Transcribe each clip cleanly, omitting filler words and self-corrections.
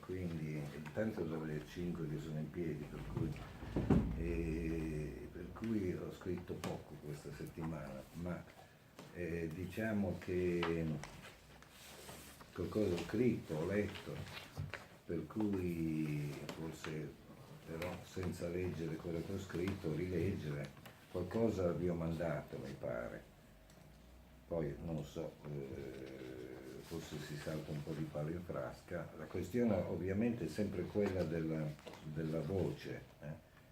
quindi intanto dalle 5 che sono in piedi, per cui ho scritto poco questa settimana, ma diciamo che qualcosa ho scritto, ho letto, per cui forse però senza leggere quello che ho scritto, rileggere, qualcosa vi ho mandato, mi pare. Poi non so, forse si salta un po' di palo in frasca. La questione ovviamente è sempre quella della voce,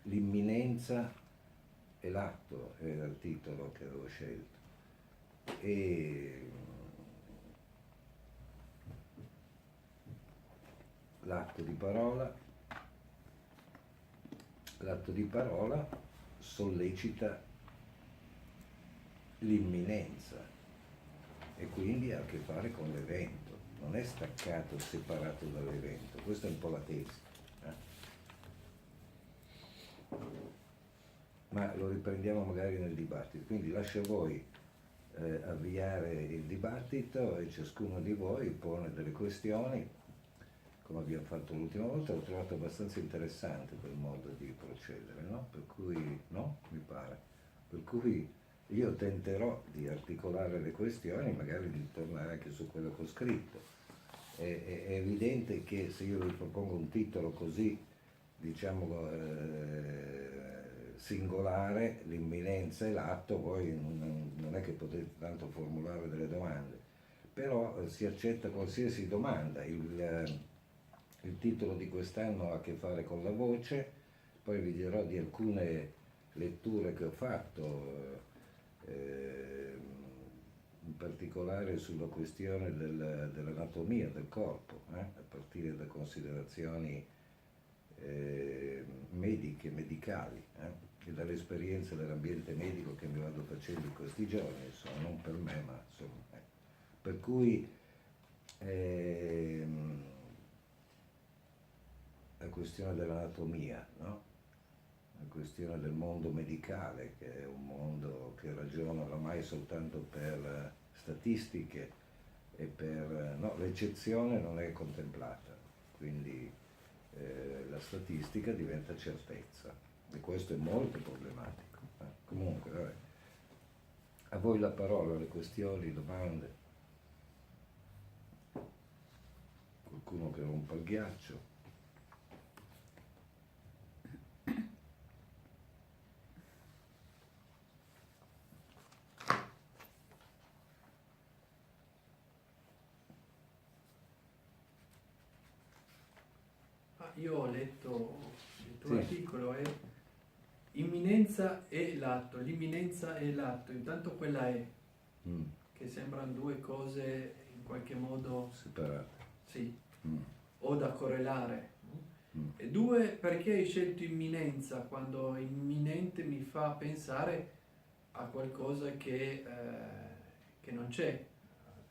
l'imminenza e l'atto era il titolo che avevo scelto. E l'atto di parola sollecita l'imminenza e quindi ha a che fare con l'evento, non è staccato, separato dall'evento. Questa è un po' la tesi. Ma lo riprendiamo magari nel dibattito, quindi lascio a voi avviare il dibattito e ciascuno di voi pone delle questioni, come abbiamo fatto l'ultima volta. L'ho trovato abbastanza interessante quel modo di procedere, no? Per cui, no? Mi pare. Per cui io tenterò di articolare le questioni, magari di tornare anche su quello che ho scritto. È evidente che se io vi propongo un titolo così, diciamo, singolare, l'imminenza e l'atto, voi non è che potete tanto formulare delle domande, però si accetta qualsiasi domanda. Il titolo di quest'anno ha a che fare con la voce, poi vi dirò di alcune letture che ho fatto, in particolare sulla questione dell'anatomia del corpo, a partire da considerazioni mediche, medicali, e dall'esperienza dell'ambiente medico che mi vado facendo in questi giorni, insomma, non per me, ma insomma. Per cui la questione dell'anatomia, no? La questione del mondo medicale, che è un mondo che ragiona oramai soltanto per statistiche e per... no, l'eccezione non è contemplata, quindi la statistica diventa certezza e questo è molto problematico. Comunque, vabbè. A voi la parola, le questioni, domande. Qualcuno che rompa il ghiaccio. Io ho letto il tuo Sì. articolo, è imminenza e l'atto, l'imminenza e l'atto, intanto quella è, che sembrano due cose in qualche modo separate. Sì, o da correlare. E due, perché hai scelto imminenza quando imminente mi fa pensare a qualcosa che non c'è,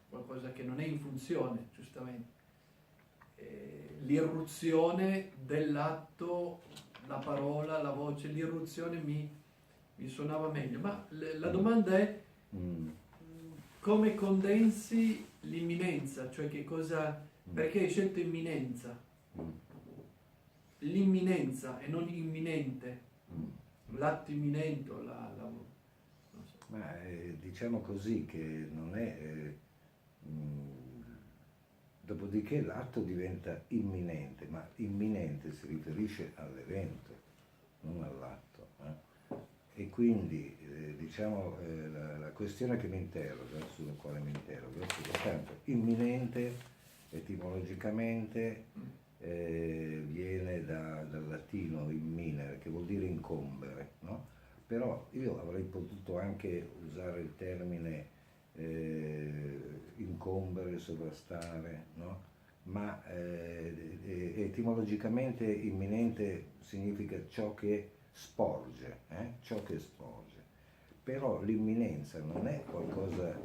qualcosa che non è in funzione, giustamente. L'irruzione dell'atto, la parola, la voce, l'irruzione mi suonava meglio, ma la domanda è come condensi l'imminenza, cioè che cosa, perché hai scelto imminenza? L'imminenza e non imminente, l'atto imminente, non so. Ma diciamo così che non è... dopodiché l'atto diventa imminente, ma imminente si riferisce all'evento, non all'atto. E quindi diciamo la questione che mi interroga, sulla quale mi interroga, soltanto imminente etimologicamente viene dal latino imminere, che vuol dire incombere, no? Però io avrei potuto anche usare il termine incombere, sovrastare, no? Ma etimologicamente imminente significa ciò che sporge, ciò che sporge. Però l'imminenza non è qualcosa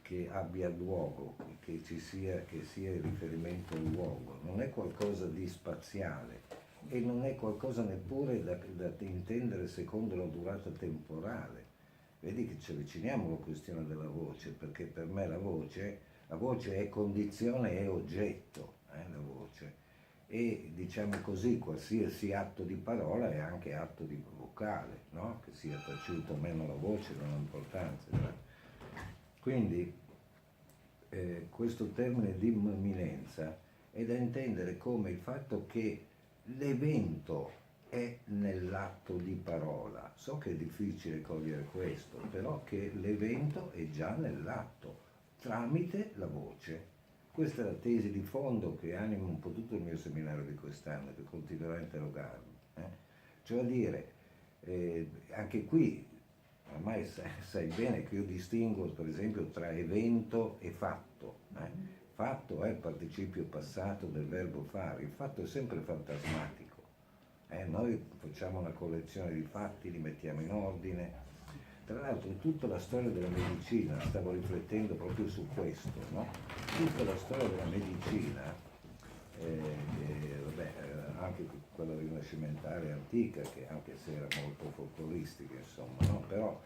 che abbia luogo, che sia il riferimento al luogo, non è qualcosa di spaziale e non è qualcosa neppure da intendere secondo la durata temporale. Vedi che ci avviciniamo alla questione della voce, perché per me la voce è condizione e oggetto, la voce. e diciamo così qualsiasi atto di parola è anche atto di vocale, no? Che sia taciuto o meno la voce non ha importanza. Quindi questo termine di imminenza è da intendere come il fatto che l'evento è nell'atto di parola. So che è difficile cogliere questo, però che l'evento è già nell'atto, tramite la voce. Questa è la tesi di fondo che anima un po' tutto il mio seminario di quest'anno, che continuerà a interrogarmi. Cioè a dire, anche qui, ormai sai bene che io distingo per esempio tra evento e fatto. Fatto è il participio passato del verbo fare, il fatto è sempre fantasmatico. Noi facciamo una collezione di fatti, li mettiamo in ordine. Tra l'altro in tutta la storia della medicina, stavo riflettendo proprio su questo, no? Tutta la storia della medicina, anche quella rinascimentale antica, che anche se era molto folcloristica, insomma, no? Però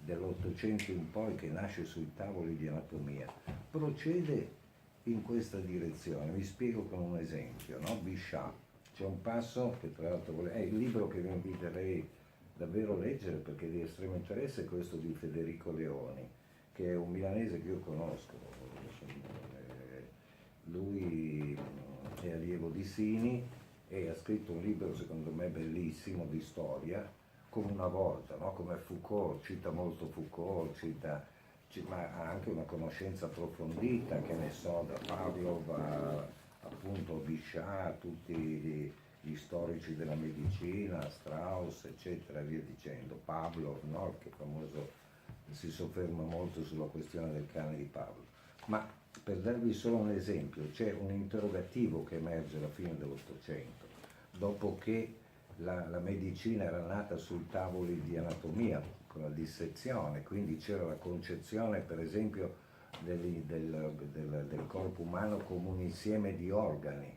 dell'Ottocento in poi, che nasce sui tavoli di anatomia, procede in questa direzione. Vi spiego con un esempio, no? Bichat. C'è un passo che tra l'altro è il libro che vi inviterei davvero a leggere perché è di estremo interesse, è questo di Federico Leoni, che è un milanese che io conosco. Lui è allievo di Sini e ha scritto un libro secondo me bellissimo di storia, come una volta, no? Come Foucault, cita molto Foucault, ma ha anche una conoscenza approfondita, che ne so, da Pavlov a appunto Bichat, tutti gli storici della medicina, Strauss, eccetera, via dicendo. Pavlov, no? Che famoso, si sofferma molto sulla questione del cane di Pavlov. Ma per darvi solo un esempio, c'è un interrogativo che emerge alla fine dell'Ottocento, dopo che la medicina era nata sui tavoli di anatomia, con la dissezione, quindi c'era la concezione per esempio del corpo umano come un insieme di organi,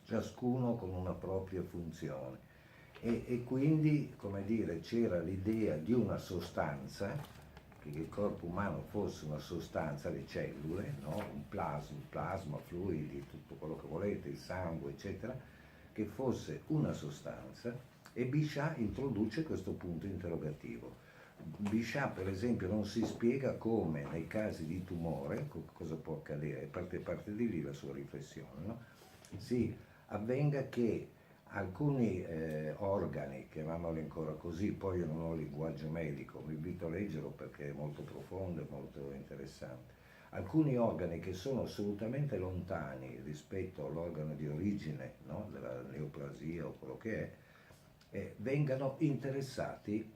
ciascuno con una propria funzione. E quindi, come dire, c'era l'idea di una sostanza, che il corpo umano fosse una sostanza, le cellule, no? un plasma, fluidi, tutto quello che volete, il sangue, eccetera, che fosse una sostanza, e Bichat introduce questo punto interrogativo. Bichat per esempio non si spiega come nei casi di tumore, cosa può accadere, parte di lì la sua riflessione, no? Si avvenga che alcuni organi, chiamiamoli ancora così, poi io non ho il linguaggio medico, vi invito a leggerlo perché è molto profondo e molto interessante, alcuni organi che sono assolutamente lontani rispetto all'organo di origine, no? Della neoplasia o quello che è, vengano interessati,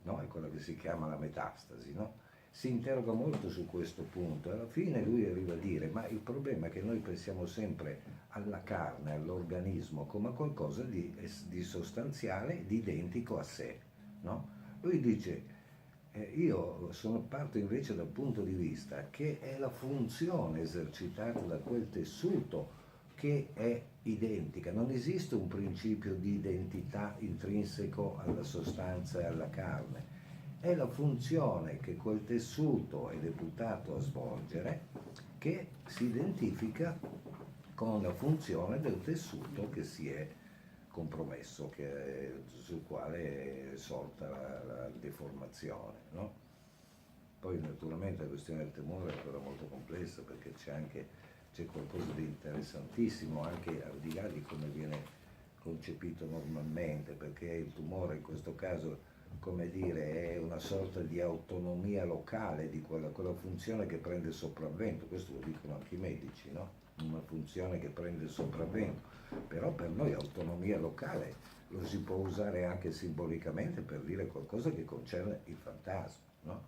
no? È quello che si chiama la metastasi, no? Si interroga molto su questo punto e alla fine lui arriva a dire: ma il problema è che noi pensiamo sempre alla carne, all'organismo come a qualcosa di sostanziale, di identico a sé, no? Lui dice: io parto invece dal punto di vista che è la funzione esercitata da quel tessuto che è identica, non esiste un principio di identità intrinseco alla sostanza e alla carne, è la funzione che quel tessuto è deputato a svolgere che si identifica con la funzione del tessuto che si è compromesso, sul quale è sorta la deformazione, no? Poi naturalmente la questione del tumore è ancora molto complessa perché c'è qualcosa di interessantissimo anche al di là di come viene concepito normalmente, perché il tumore in questo caso, come dire, è una sorta di autonomia locale di quella funzione che prende il sopravvento, questo lo dicono anche i medici, no? Una funzione che prende il sopravvento, però per noi autonomia locale lo si può usare anche simbolicamente per dire qualcosa che concerne il fantasma, no?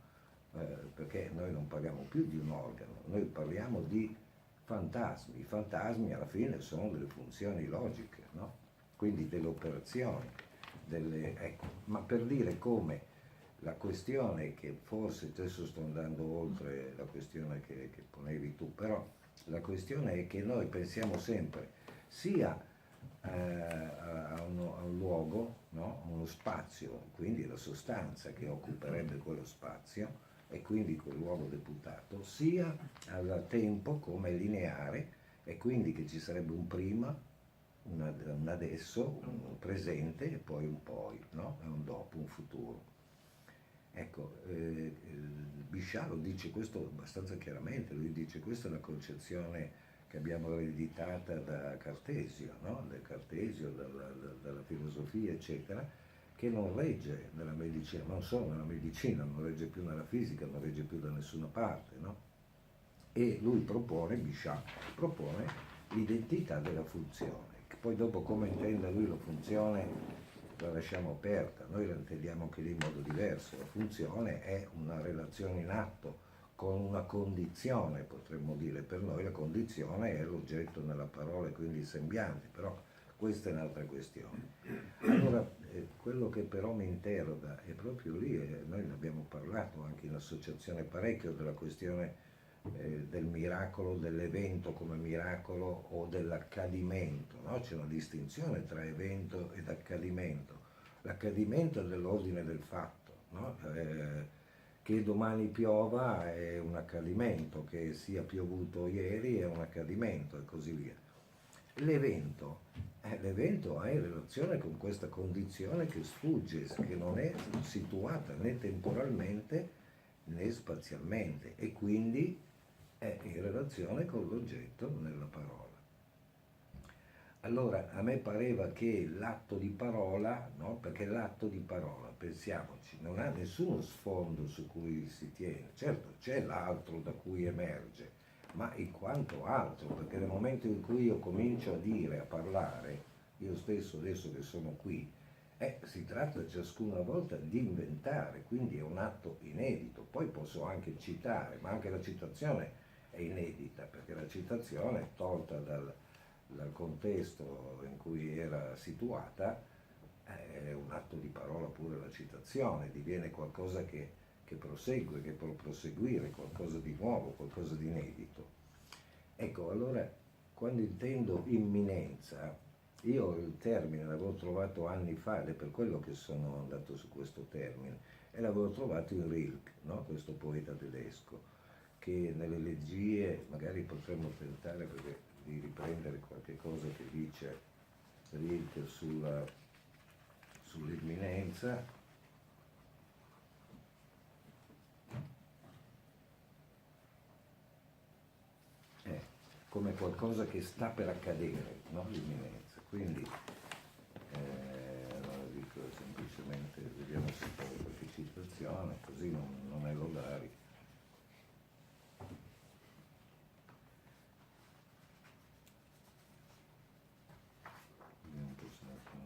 Perché noi non parliamo più di un organo, noi parliamo di fantasmi. I fantasmi alla fine sono delle funzioni logiche, no? Quindi delle operazioni, ecco. Ma per dire come la questione, che forse adesso sto andando oltre la questione che ponevi tu, però la questione è che noi pensiamo sempre sia a un luogo, no? A uno spazio, quindi la sostanza che occuperebbe quello spazio e quindi quel luogo deputato, sia al tempo come lineare, e quindi che ci sarebbe un prima un adesso, un presente e poi un poi, no? E un dopo, un futuro. Ecco, Bichat lo dice questo abbastanza chiaramente, lui dice questa è la concezione che abbiamo ereditata da Cartesio, no? Da Cartesio, dalla filosofia, eccetera, che non regge nella medicina, ma non solo nella medicina, non regge più nella fisica, non regge più da nessuna parte, no? E lui propone, Bichat, propone l'identità della funzione, che poi dopo come intenda lui la funzione la lasciamo aperta, noi la intendiamo anche lì in modo diverso, la funzione è una relazione in atto con una condizione, potremmo dire, per noi la condizione è l'oggetto nella parola e quindi il sembiante, però questa è un'altra questione. Allora, quello che però mi interroga è proprio lì, e noi ne abbiamo parlato anche in associazione parecchio della questione del miracolo, dell'evento come miracolo o dell'accadimento, no? C'è una distinzione tra evento ed accadimento. L'accadimento è dell'ordine del fatto, no? Che domani piova è un accadimento, che sia piovuto ieri è un accadimento e così via. L'evento ha in relazione con questa condizione che sfugge, che non è situata né temporalmente né spazialmente e quindi è in relazione con l'oggetto nella parola. Allora a me pareva che l'atto di parola, no? Perché l'atto di parola, pensiamoci, non ha nessuno sfondo su cui si tiene, certo c'è l'altro da cui emerge, ma in quanto altro, perché nel momento in cui io comincio a dire, a parlare, io stesso adesso che sono qui, si tratta ciascuna volta di inventare, quindi è un atto inedito, poi posso anche citare, ma anche la citazione è inedita, perché la citazione, tolta dal contesto in cui era situata, è un atto di parola pure la citazione, diviene qualcosa che prosegue, che può proseguire, qualcosa di nuovo, qualcosa di inedito. Ecco, allora, quando intendo imminenza, io il termine l'avevo trovato anni fa ed è per quello che sono andato su questo termine, e l'avevo trovato in Rilke, no? Questo poeta tedesco, che nelle elegie, magari potremmo tentare di riprendere qualche cosa che dice Rilke sull'imminenza, come qualcosa che sta per accadere, no? L'imminenza. Quindi, allora dico semplicemente, vediamo se trovo qualche citazione, così non è lodario. Vediamo un po' se ne trovo.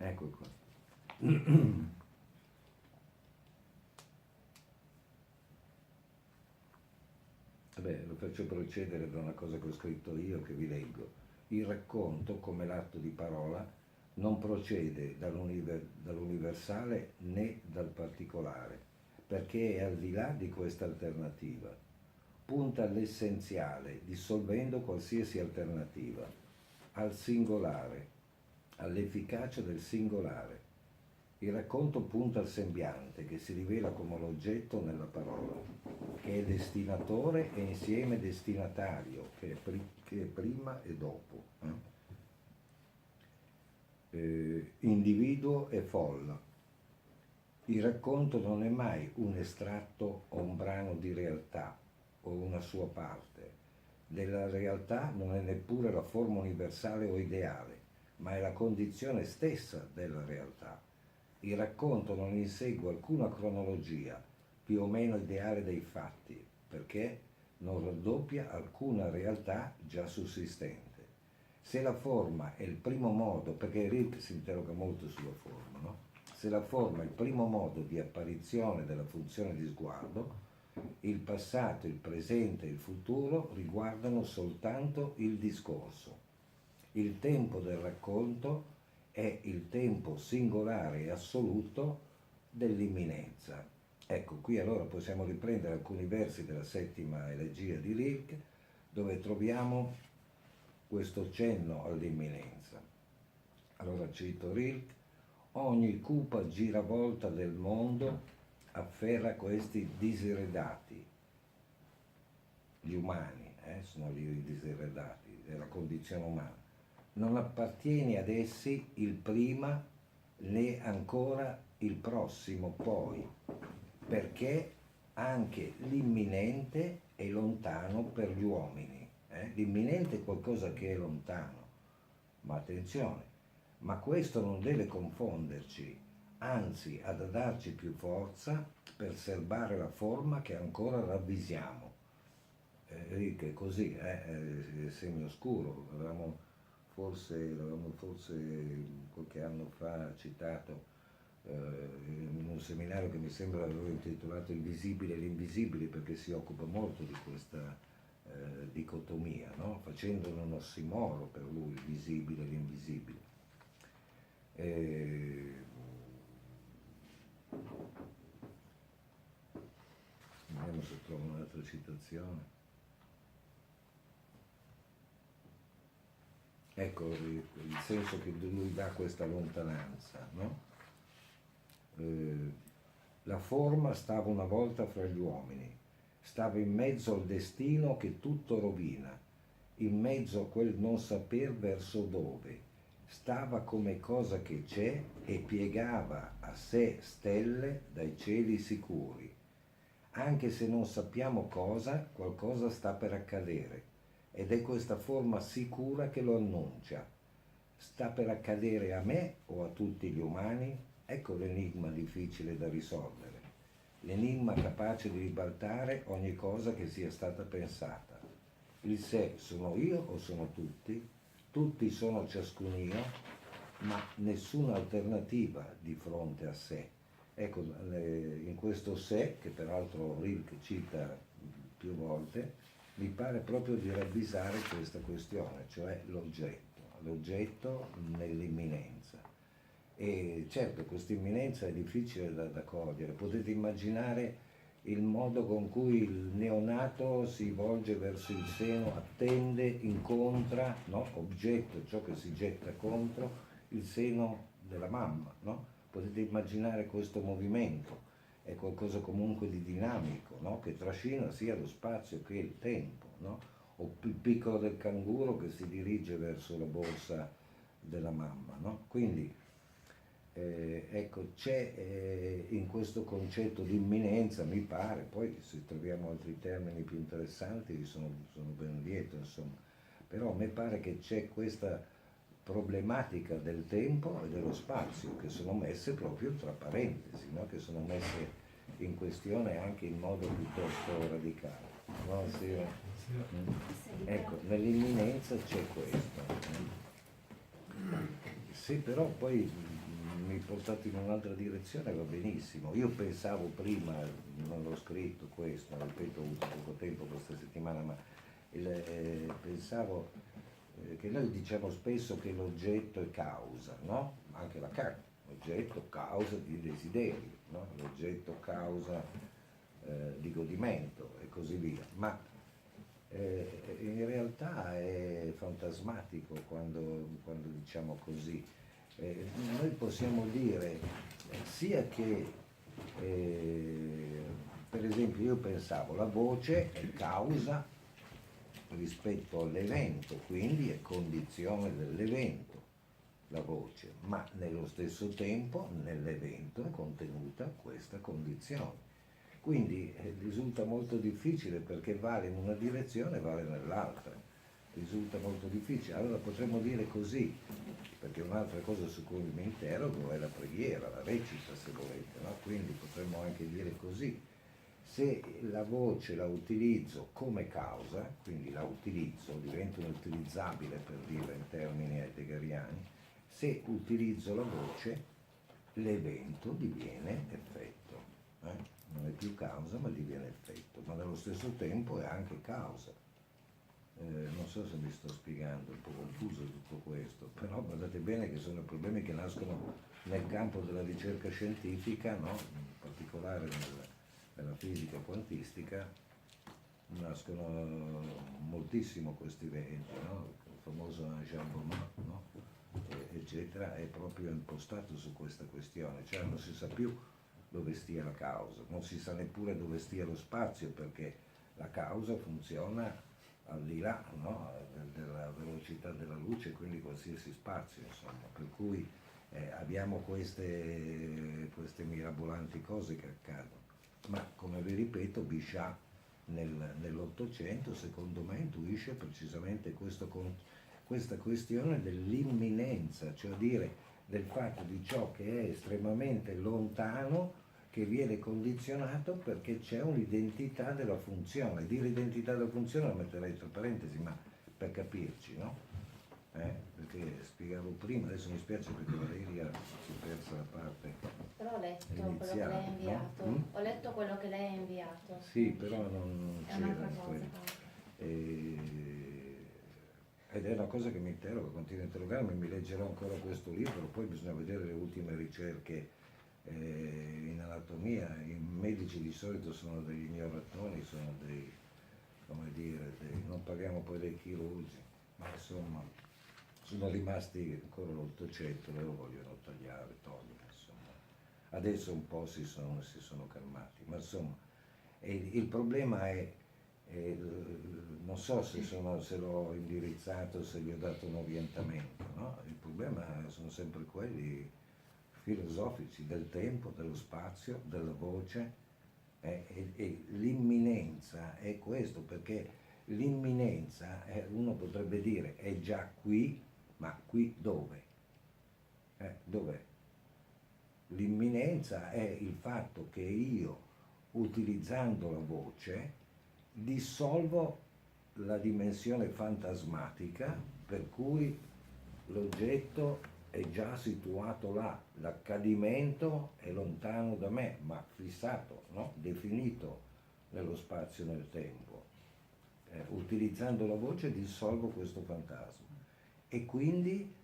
Ecco qua. Vabbè, lo faccio procedere da una cosa che ho scritto io, che vi leggo. Il racconto, come l'atto di parola, non procede dall'universale né dal particolare, perché è al di là di questa alternativa. Punta all'essenziale, dissolvendo qualsiasi alternativa, al singolare, all'efficacia del singolare. Il racconto punta al sembiante, che si rivela come l'oggetto nella parola, che è destinatore e insieme destinatario, che è prima e dopo. Individuo e folla. Il racconto non è mai un estratto o un brano di realtà o una sua parte. Della realtà non è neppure la forma universale o ideale, ma è la condizione stessa della realtà. Il racconto non insegue alcuna cronologia, più o meno ideale dei fatti, perché non raddoppia alcuna realtà già sussistente. Se la forma è il primo modo, perché Rilke si interroga molto sulla forma, no? Se la forma è il primo modo di apparizione della funzione di sguardo, il passato, il presente e il futuro riguardano soltanto il discorso. Il tempo del racconto è il tempo singolare e assoluto dell'imminenza. Ecco, qui allora possiamo riprendere alcuni versi della settima elegia di Rilke, dove troviamo questo cenno all'imminenza. Allora cito Rilke: ogni cupa giravolta del mondo afferra questi diseredati, gli umani, sono gli diseredati della condizione umana. Non appartiene ad essi il prima né ancora il prossimo poi, perché anche l'imminente è lontano per gli uomini. L'imminente è qualcosa che è lontano, ma attenzione, ma questo non deve confonderci, anzi ha da darci più forza per serbare la forma che ancora ravvisiamo. Che così, semioscuro, l'avevamo forse qualche anno fa citato in un seminario che mi sembra avevo intitolato Il visibile e l'invisibile, perché si occupa molto di questa dicotomia, no? Facendone un ossimoro per lui, il visibile e l'invisibile. Vediamo se trovo un'altra citazione. Ecco il senso che lui dà a questa lontananza, no? La forma stava una volta fra gli uomini, stava in mezzo al destino che tutto rovina, in mezzo a quel non saper verso dove, stava come cosa che c'è e piegava a sé stelle dai cieli sicuri. Anche se non sappiamo cosa, qualcosa sta per accadere, ed è questa forma sicura che lo annuncia. Sta per accadere a me o a tutti gli umani? Ecco l'enigma difficile da risolvere, l'enigma capace di ribaltare ogni cosa che sia stata pensata. Il sé sono io o sono tutti? Tutti sono ciascun io, ma nessuna alternativa di fronte a sé. Ecco, in questo sé, che peraltro Rilke cita più volte, mi pare proprio di ravvisare questa questione, cioè l'oggetto nell'imminenza. E certo questa imminenza è difficile da cogliere, potete immaginare il modo con cui il neonato si volge verso il seno, attende, incontra, no? Oggetto, ciò che si getta contro il seno della mamma, no? Potete immaginare questo movimento, è qualcosa comunque di dinamico, no? Che trascina sia lo spazio che il tempo, no? O il piccolo del canguro che si dirige verso la borsa della mamma, no? Quindi ecco, c'è in questo concetto di imminenza, mi pare, poi se troviamo altri termini più interessanti sono ben lieto, insomma, però mi pare che c'è questa problematica del tempo e dello spazio che sono messe proprio tra parentesi, no? Che sono messe in questione anche in modo piuttosto radicale. No? Ecco, nell'imminenza c'è questo. Se però poi mi portate in un'altra direzione va benissimo. Io pensavo prima, non l'ho scritto questo, ripeto, ho avuto poco tempo questa settimana, ma pensavo che noi diciamo spesso che l'oggetto è causa, no? Anche la carne, oggetto causa di desideri, no? L'oggetto causa di godimento e così via. Ma in realtà è fantasmatico quando diciamo così. Noi possiamo dire sia che, per esempio, io pensavo la voce è causa rispetto all'evento, quindi è condizione dell'evento la voce, ma nello stesso tempo nell'evento è contenuta questa condizione. Quindi risulta molto difficile perché vale in una direzione e vale nell'altra. Risulta molto difficile. Allora potremmo dire così, perché un'altra cosa su cui mi interrogo è la preghiera, la recita se volete, no? Quindi potremmo anche dire così. Se la voce la utilizzo come causa, quindi la utilizzo, divento un utilizzabile per dire in termini heideggeriani, se utilizzo la voce l'evento diviene effetto. Non è più causa ma diviene effetto, ma nello stesso tempo è anche causa. Non so se mi sto spiegando, è un po' confuso tutto questo, però guardate bene che sono problemi che nascono nel campo della ricerca scientifica, no? In particolare nella fisica quantistica, nascono moltissimo questi eventi, no? Il famoso eccetera, è proprio impostato su questa questione, cioè non si sa più dove stia la causa, non si sa neppure dove stia lo spazio, perché la causa funziona al di là, no, della velocità della luce, quindi qualsiasi spazio, insomma, per cui abbiamo queste mirabolanti cose che accadono. Ma come vi ripeto, Bichat nell'Ottocento secondo me intuisce precisamente questa questione dell'imminenza, cioè dire del fatto di ciò che è estremamente lontano, che viene condizionato perché c'è un'identità della funzione. Dire identità della funzione la metterei tra parentesi, ma per capirci, no? Perché spiegavo prima, adesso mi spiace perché Valeria si è persa la parte Però ho letto quello che iniziale, lei ha inviato. no? Ho letto quello che lei ha inviato. Sì, però non È c'era un'altra in cosa. quello. Ed è una cosa che mi interroga, continuo a interrogarmi, mi leggerò ancora questo libro, poi bisogna vedere le ultime ricerche in anatomia. I medici di solito sono degli ignoratoni, sono dei, come dire, non parliamo poi dei chirurgi, ma insomma sono rimasti ancora l'Ottocento, loro vogliono tagliare, togliere, insomma. Adesso un po' si sono calmati, ma insomma il problema è, non so se l'ho indirizzato, se gli ho dato un orientamento, no? Il problema sono sempre quelli filosofici del tempo, dello spazio, della voce, e l'imminenza è questo, perché l'imminenza, uno potrebbe dire, è già qui, ma qui dove? Dov'è? L'imminenza è il fatto che io, utilizzando la voce, dissolvo la dimensione fantasmatica per cui l'oggetto è già situato là, l'accadimento è lontano da me, ma fissato, no? Definito nello spazio e nel tempo. Utilizzando la voce dissolvo questo fantasma e quindi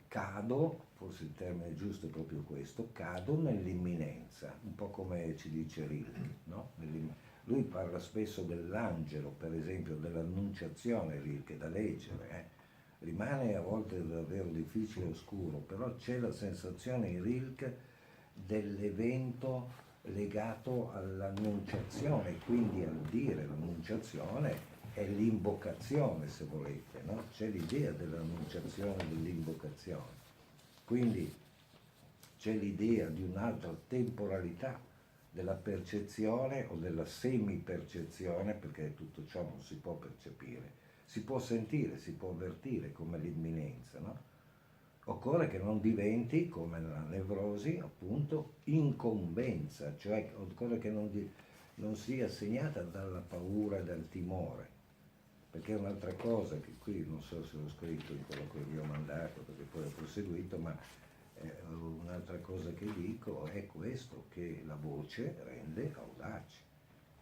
cado, forse il termine giusto è proprio questo, cado nell'imminenza, un po' come ci dice Rilke, no? Lui parla spesso dell'angelo, per esempio, dell'annunciazione Rilke, da leggere, rimane a volte davvero difficile e oscuro, però c'è la sensazione in Rilke dell'evento legato all'annunciazione, quindi al dire l'annunciazione è l'invocazione, se volete, no? C'è l'idea dell'annunciazione, dell'invocazione. Quindi c'è l'idea di un'altra temporalità della percezione o della semi-percezione, perché tutto ciò non si può percepire, si può sentire, si può avvertire come l'imminenza, no? Occorre che non diventi, come nella nevrosi, appunto, incombenza, cioè occorre che non sia segnata dalla paura e dal timore, perché è un'altra cosa che qui non so se l'ho scritto in quello che vi ho mandato, perché poi ho proseguito, ma un'altra cosa che dico è questo, che la voce rende audace,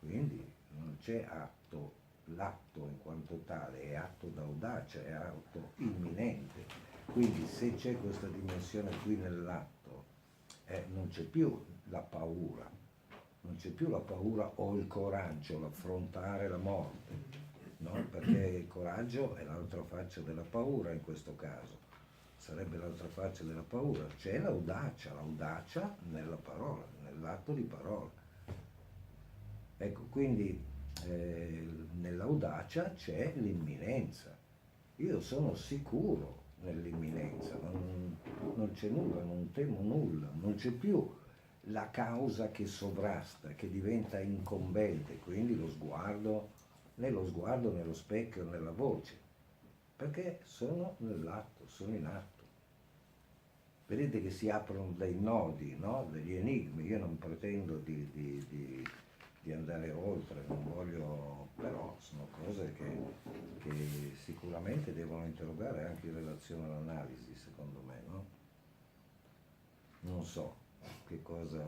quindi non c'è atto, l'atto in quanto tale è atto d'audacia, è atto imminente, quindi se c'è questa dimensione qui nell'atto, non c'è più la paura, non c'è più la paura o il coraggio, l'affrontare la morte, no? Perché il coraggio è l'altra faccia della paura in questo caso, sarebbe l'altra faccia della paura, c'è l'audacia nella parola, nell'atto di parola. Ecco, quindi nell'audacia c'è l'imminenza. Io sono sicuro nell'imminenza, non c'è nulla, non temo nulla, non c'è più la causa che sovrasta, che diventa incombente, quindi lo sguardo, nello specchio, nella voce, perché sono nell'atto, sono in atto. Vedete che si aprono dei nodi, no? Degli enigmi, io non pretendo di andare oltre, non voglio, però sono cose che sicuramente devono interrogare anche in relazione all'analisi, secondo me, no? Non so che cosa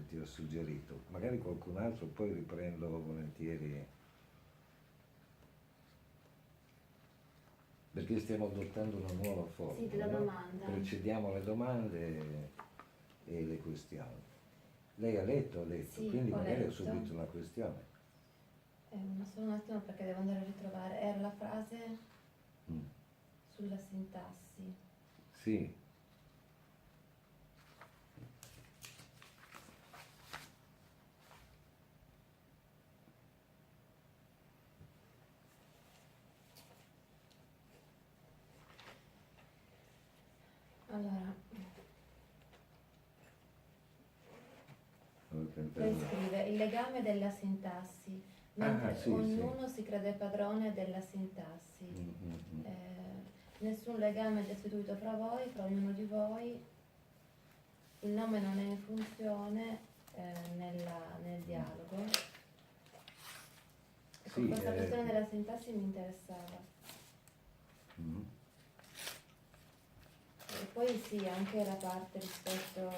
ti ho suggerito, magari qualcun altro, poi riprendo volentieri, perché stiamo adottando una nuova forma. Sì, della no? domanda. Precediamo le domande e le questioni. Lei ha letto, Sì, quindi ho magari ha letto. subito una questione. Ma solo un attimo perché devo andare a ritrovare. Era la frase Mm. sulla sintassi. Sì. Allora, Allora, lei scrive il legame della sintassi, mentre sì, ognuno si crede padrone della sintassi. Nessun legame è destituito fra voi, fra ognuno di voi. Il nome non è in funzione nel dialogo. Ecco, Sì, questa questione della sintassi mi interessava. mm, E poi sì, anche la parte rispetto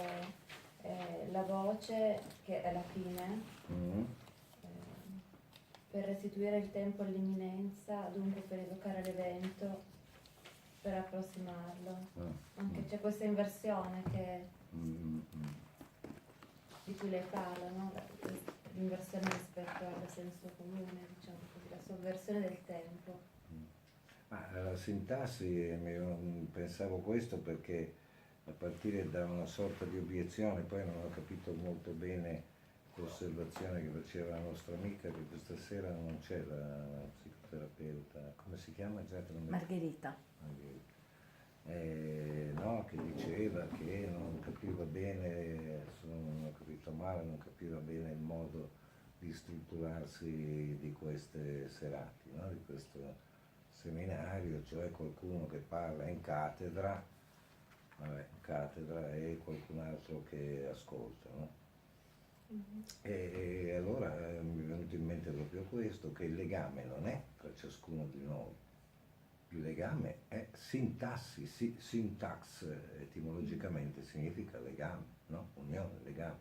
la voce, che è la fine, mm, per restituire il tempo all'imminenza, dunque per evocare l'evento, per approssimarlo. Anche c'è questa inversione di cui lei parla, no? L'inversione rispetto al senso comune, diciamo così, la sovversione del tempo. Ma la sintassi, pensavo questo perché a partire da una sorta di obiezione, poi non ho capito molto bene l'osservazione che faceva la nostra amica, che questa sera non c'è la psicoterapeuta, come si chiama già? Margherita. Margherita. No, che diceva che non capiva bene, se non ho capito male, non capiva bene il modo di strutturarsi di queste serate, no? Di questo seminario, cioè qualcuno che parla in cattedra, e qualcun altro che ascolta, no? E allora mi è venuto in mente proprio questo, che il legame non è tra ciascuno di noi, il legame è sintassi, syntax etimologicamente significa legame, no? Unione, legame.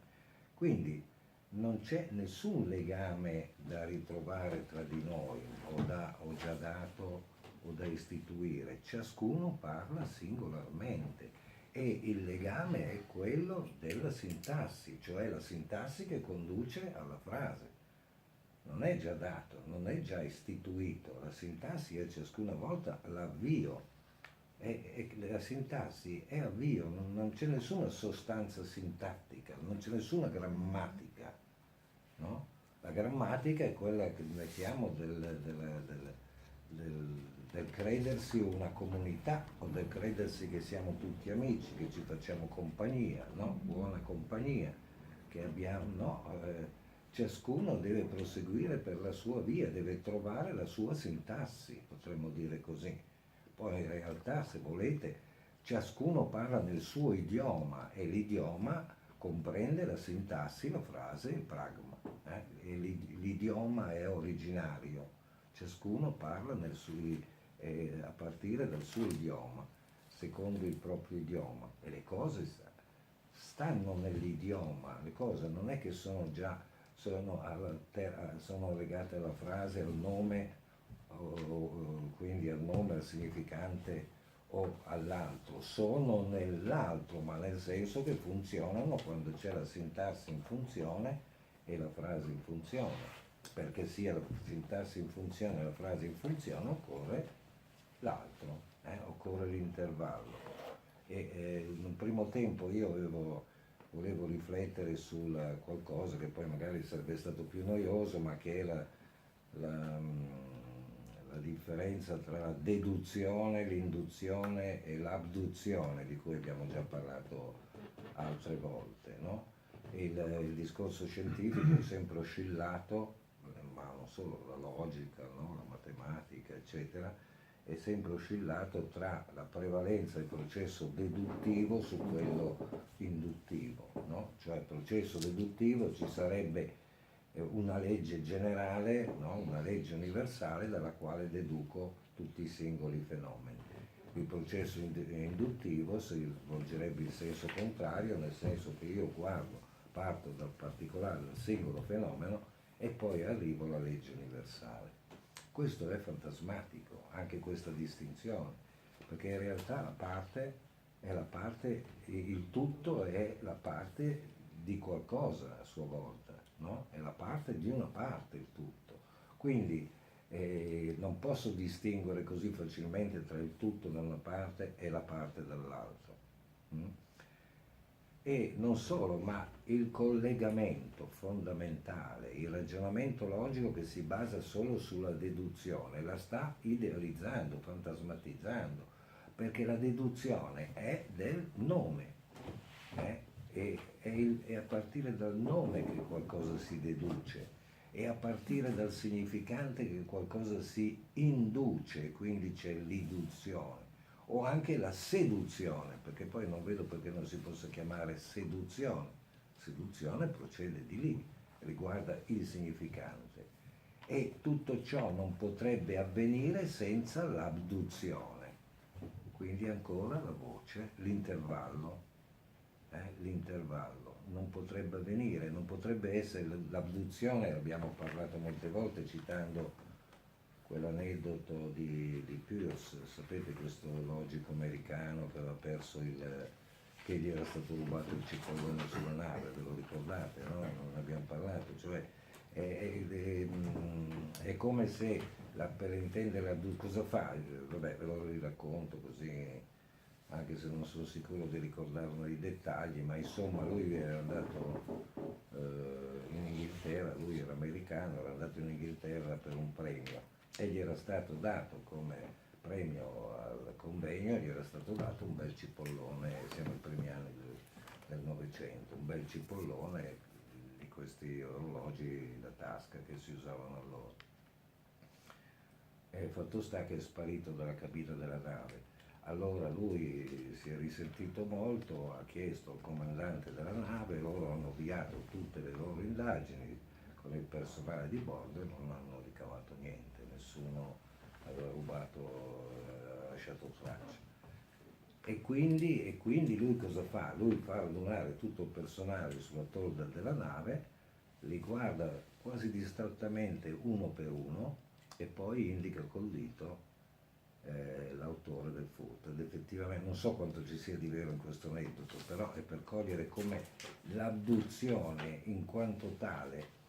Quindi non c'è nessun legame da ritrovare tra di noi o già dato o da istituire, ciascuno parla singolarmente e il legame è quello della sintassi, cioè la sintassi che conduce alla frase. Non è già dato, non è già istituito, la sintassi è ciascuna volta l'avvio e la sintassi è avvio, non c'è nessuna sostanza sintattica, non c'è nessuna grammatica, no? La grammatica è quella che mettiamo del credersi una comunità o del credersi che siamo tutti amici, che ci facciamo compagnia, no? Buona compagnia, che abbiamo, no? Ciascuno deve proseguire per la sua via, deve trovare la sua sintassi, potremmo dire così. Poi in realtà, se volete, ciascuno parla nel suo idioma e l'idioma comprende la sintassi, la frase, il pragma. E l'idioma è originario, ciascuno parla a partire dal suo idioma, secondo il proprio idioma, e le cose stanno nell'idioma, le cose non è che sono già sono legate alla frase, al nome, quindi al nome, al significante o all'altro, sono nell'altro, ma nel senso che funzionano quando c'è la sintassi in funzione e la frase in funzione. Perché sia la sintassi in funzione e la frase in funzione occorre l'altro, occorre l'intervallo. In un primo tempo io volevo riflettere su qualcosa che poi magari sarebbe stato più noioso, ma che è la differenza tra la deduzione, l'induzione e l'abduzione, di cui abbiamo già parlato altre volte, no? Il discorso scientifico è sempre oscillato, ma non solo la logica, no? La matematica, eccetera, è sempre oscillato tra la prevalenza del processo deduttivo su quello induttivo, no? Cioè il processo deduttivo ci sarebbe una legge generale, no? Una legge universale dalla quale deduco tutti i singoli fenomeni. Il processo induttivo si svolgerebbe in senso contrario, nel senso che io parto dal particolare, dal singolo fenomeno e poi arrivo alla legge universale. Questo è fantasmatico, anche questa distinzione, perché in realtà il tutto è la parte di qualcosa a sua volta, no? È la parte di una parte il tutto. Quindi non posso distinguere così facilmente tra il tutto da una parte e la parte dall'altra. Mm? E non solo, ma il collegamento fondamentale, il ragionamento logico che si basa solo sulla deduzione, la sta idealizzando, fantasmatizzando, perché la deduzione è del nome, è a partire dal nome che qualcosa si deduce, è a partire dal significante che qualcosa si induce, quindi c'è l'iduzione o anche la seduzione, perché poi non vedo perché non si possa chiamare seduzione. Seduzione procede di lì, riguarda il significante. E tutto ciò non potrebbe avvenire senza l'abduzione. Quindi ancora la voce, l'intervallo non potrebbe avvenire, non potrebbe essere l'abduzione, abbiamo parlato molte volte citando quell'aneddoto di Pierce, sapete, questo logico americano che aveva perso che gli era stato rubato il cipollone sulla nave, ve lo ricordate, no? Non ne abbiamo parlato, cioè è come se, per intendere cosa fa, vabbè ve lo racconto così, anche se non sono sicuro di ricordarmi i dettagli, ma insomma lui era andato in Inghilterra, lui era americano, era andato in Inghilterra per un premio e gli era stato dato come premio al convegno, gli era stato dato un bel cipollone, siamo ai primi anni del Novecento, un bel cipollone di questi orologi da tasca che si usavano allora. E fatto sta che è sparito dalla cabina della nave. Allora lui si è risentito molto, ha chiesto al comandante della nave, loro hanno avviato tutte le loro indagini con il personale di bordo e non hanno ricavato niente, nessuno aveva rubato, lasciato traccia. E quindi lui cosa fa? Lui fa radunare tutto il personale sulla tolda della nave, li guarda quasi distrattamente uno per uno e poi indica col dito l'autore del furto. Ed effettivamente non so quanto ci sia di vero in questo aneddoto, però è per cogliere come l'abduzione in quanto tale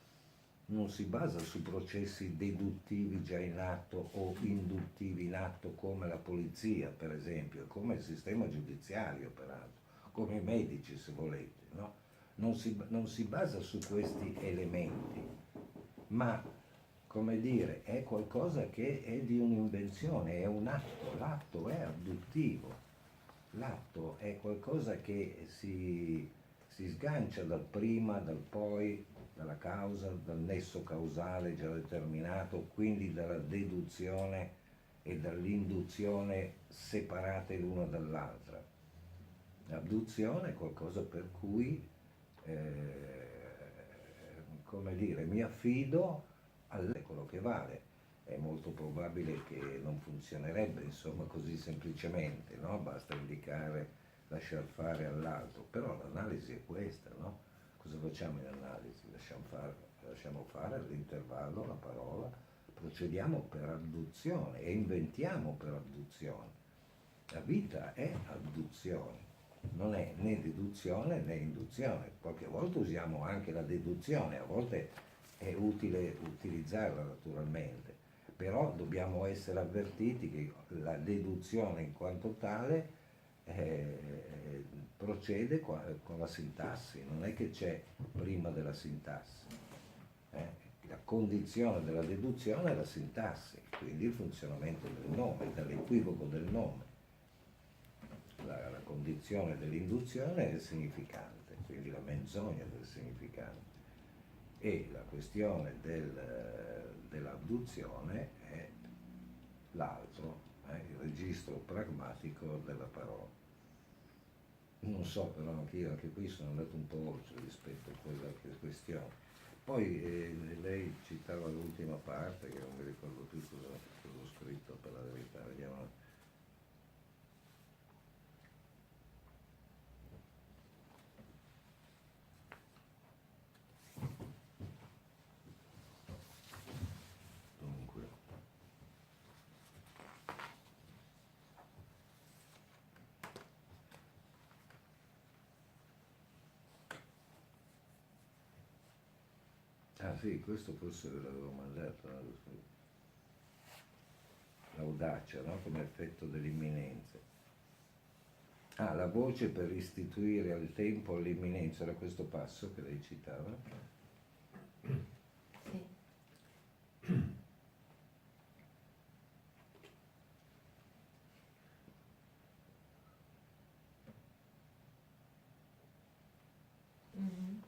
non si basa su processi deduttivi già in atto o induttivi in atto come la polizia, per esempio, come il sistema giudiziario, peraltro, come i medici, se volete, no? Non si basa su questi elementi, ma, come dire, è qualcosa che è di un'invenzione, è un atto, l'atto è adduttivo, l'atto è qualcosa che si sgancia dal prima, dal poi, dalla causa, dal nesso causale già determinato, quindi dalla deduzione e dall'induzione separate l'una dall'altra. L'abduzione è qualcosa per cui, come dire, mi affido quello che vale. È molto probabile che non funzionerebbe, insomma, così semplicemente, no? Basta indicare, lasciar fare all'altro, però l'analisi è questa, no? Cosa facciamo in analisi? Lasciamo fare all'intervallo la parola, procediamo per abduzione e inventiamo per abduzione. La vita è abduzione, non è né deduzione né induzione. Qualche volta usiamo anche la deduzione, a volte è utile utilizzarla naturalmente, però dobbiamo essere avvertiti che la deduzione in quanto tale procede con la sintassi, non è che c'è prima della sintassi. La condizione della deduzione è la sintassi, quindi il funzionamento del nome, dall'equivoco del nome. La condizione dell'induzione è il significante, quindi la menzogna del significante. E la questione dell'abduzione è l'altro, il registro pragmatico della parola. Non so, però anche qui sono andato un po' oltre rispetto a quella questione. Poi lei citava l'ultima parte, che non mi ricordo più cosa ho scritto per la verità, vediamo. Dunque. Ah sì, questo forse ve l'avevo mandato. audacia, no? Come effetto dell'imminenza. Ah, la voce per istituire al tempo l'imminenza, era questo passo che lei citava? Sì. Mhm.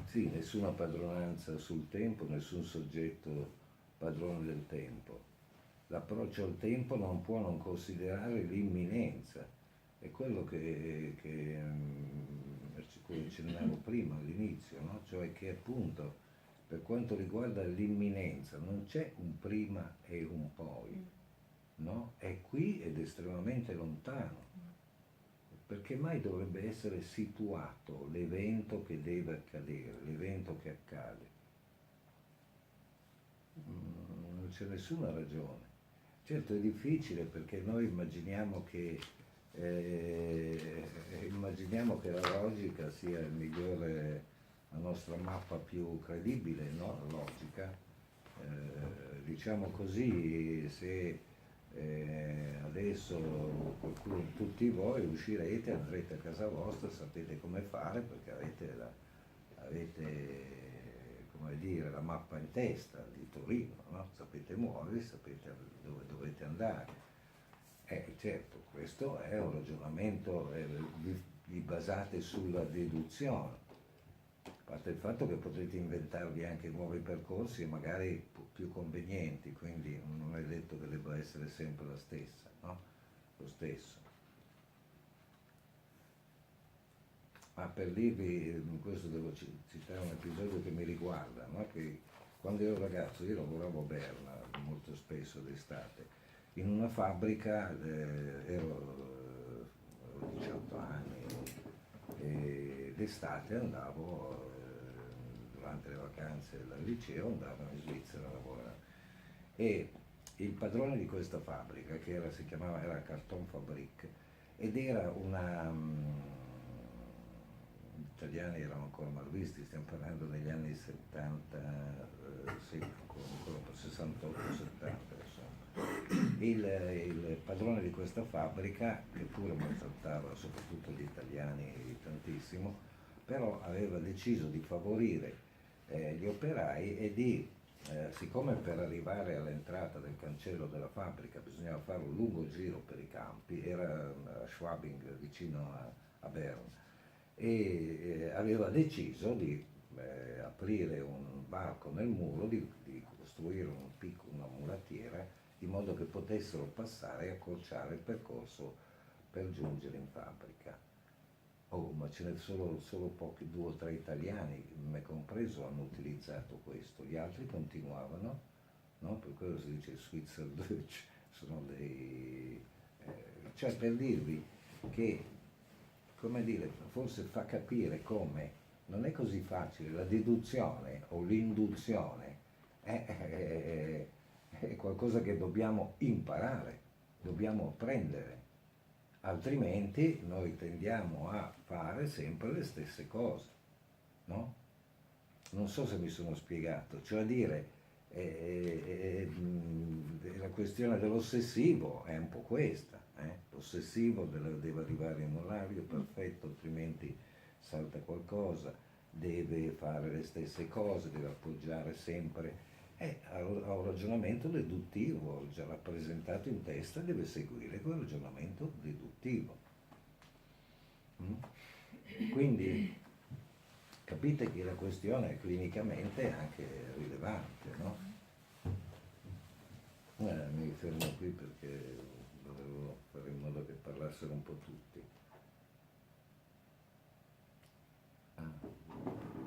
Sì, nessuna padronanza sul tempo, nessun soggetto padrone del tempo. L'approccio al tempo non può non considerare l'imminenza, è quello cui accennavo prima all'inizio, no? Cioè che appunto per quanto riguarda l'imminenza non c'è un prima e un poi, no? È qui ed estremamente lontano. Perché mai dovrebbe essere situato l'evento che deve accadere, l'evento che accade? Non c'è nessuna ragione. Certo è difficile perché noi immaginiamo che la logica sia il migliore, la nostra mappa più credibile, no? La logica. Diciamo così, se adesso tutti voi uscirete, andrete a casa vostra, sapete come fare perché avete come dire, la mappa in testa di Torino, no? Sapete muovervi, sapete dove dovete andare. Certo, questo è un ragionamento, vi basate sulla deduzione. A parte il fatto che potrete inventarvi anche nuovi percorsi e magari più convenienti, quindi non è detto che debba essere sempre la stessa, no? Lo stesso. Ma per dirvi, questo devo citare un episodio che mi riguarda, no? Che quando ero ragazzo io lavoravo a Berna molto spesso d'estate, in una fabbrica, avevo 18 anni e d'estate andavo, durante le vacanze del liceo, andavo in Svizzera a lavorare. E il padrone di questa fabbrica, che era Carton Fabrik, ed era gli italiani erano ancora malvisti, stiamo parlando degli anni 70, sì, ancora 68-70 insomma. Il padrone di questa fabbrica, che pure maltrattava soprattutto gli italiani tantissimo, però aveva deciso di favorire gli operai e siccome per arrivare all'entrata del cancello della fabbrica bisognava fare un lungo giro per i campi, era a Schwabing vicino a Berna, e aveva deciso di aprire un varco nel muro, di costruire una mulattiera in modo che potessero passare e accorciare il percorso per giungere in fabbrica. Oh, ma ce ne sono solo pochi, 2 o 3 italiani, me compreso, hanno utilizzato questo, gli altri continuavano, no? Per quello si dice Schweizerdeutsch, sono cioè per dirvi che, come dire, forse fa capire come non è così facile, la deduzione o l'induzione è qualcosa che dobbiamo imparare, dobbiamo apprendere. Altrimenti noi tendiamo a fare sempre le stesse cose, no? Non so se mi sono spiegato, cioè a dire la questione dell'ossessivo è un po' questa, l'ossessivo deve arrivare in orario perfetto, altrimenti salta qualcosa, deve fare le stesse cose, deve appoggiare sempre. Ha un ragionamento deduttivo, già rappresentato in testa, deve seguire quel ragionamento deduttivo. Quindi capite che la questione clinicamente è anche rilevante, no? Mi fermo qui perché dovevo fare in modo che parlassero un po' tutti.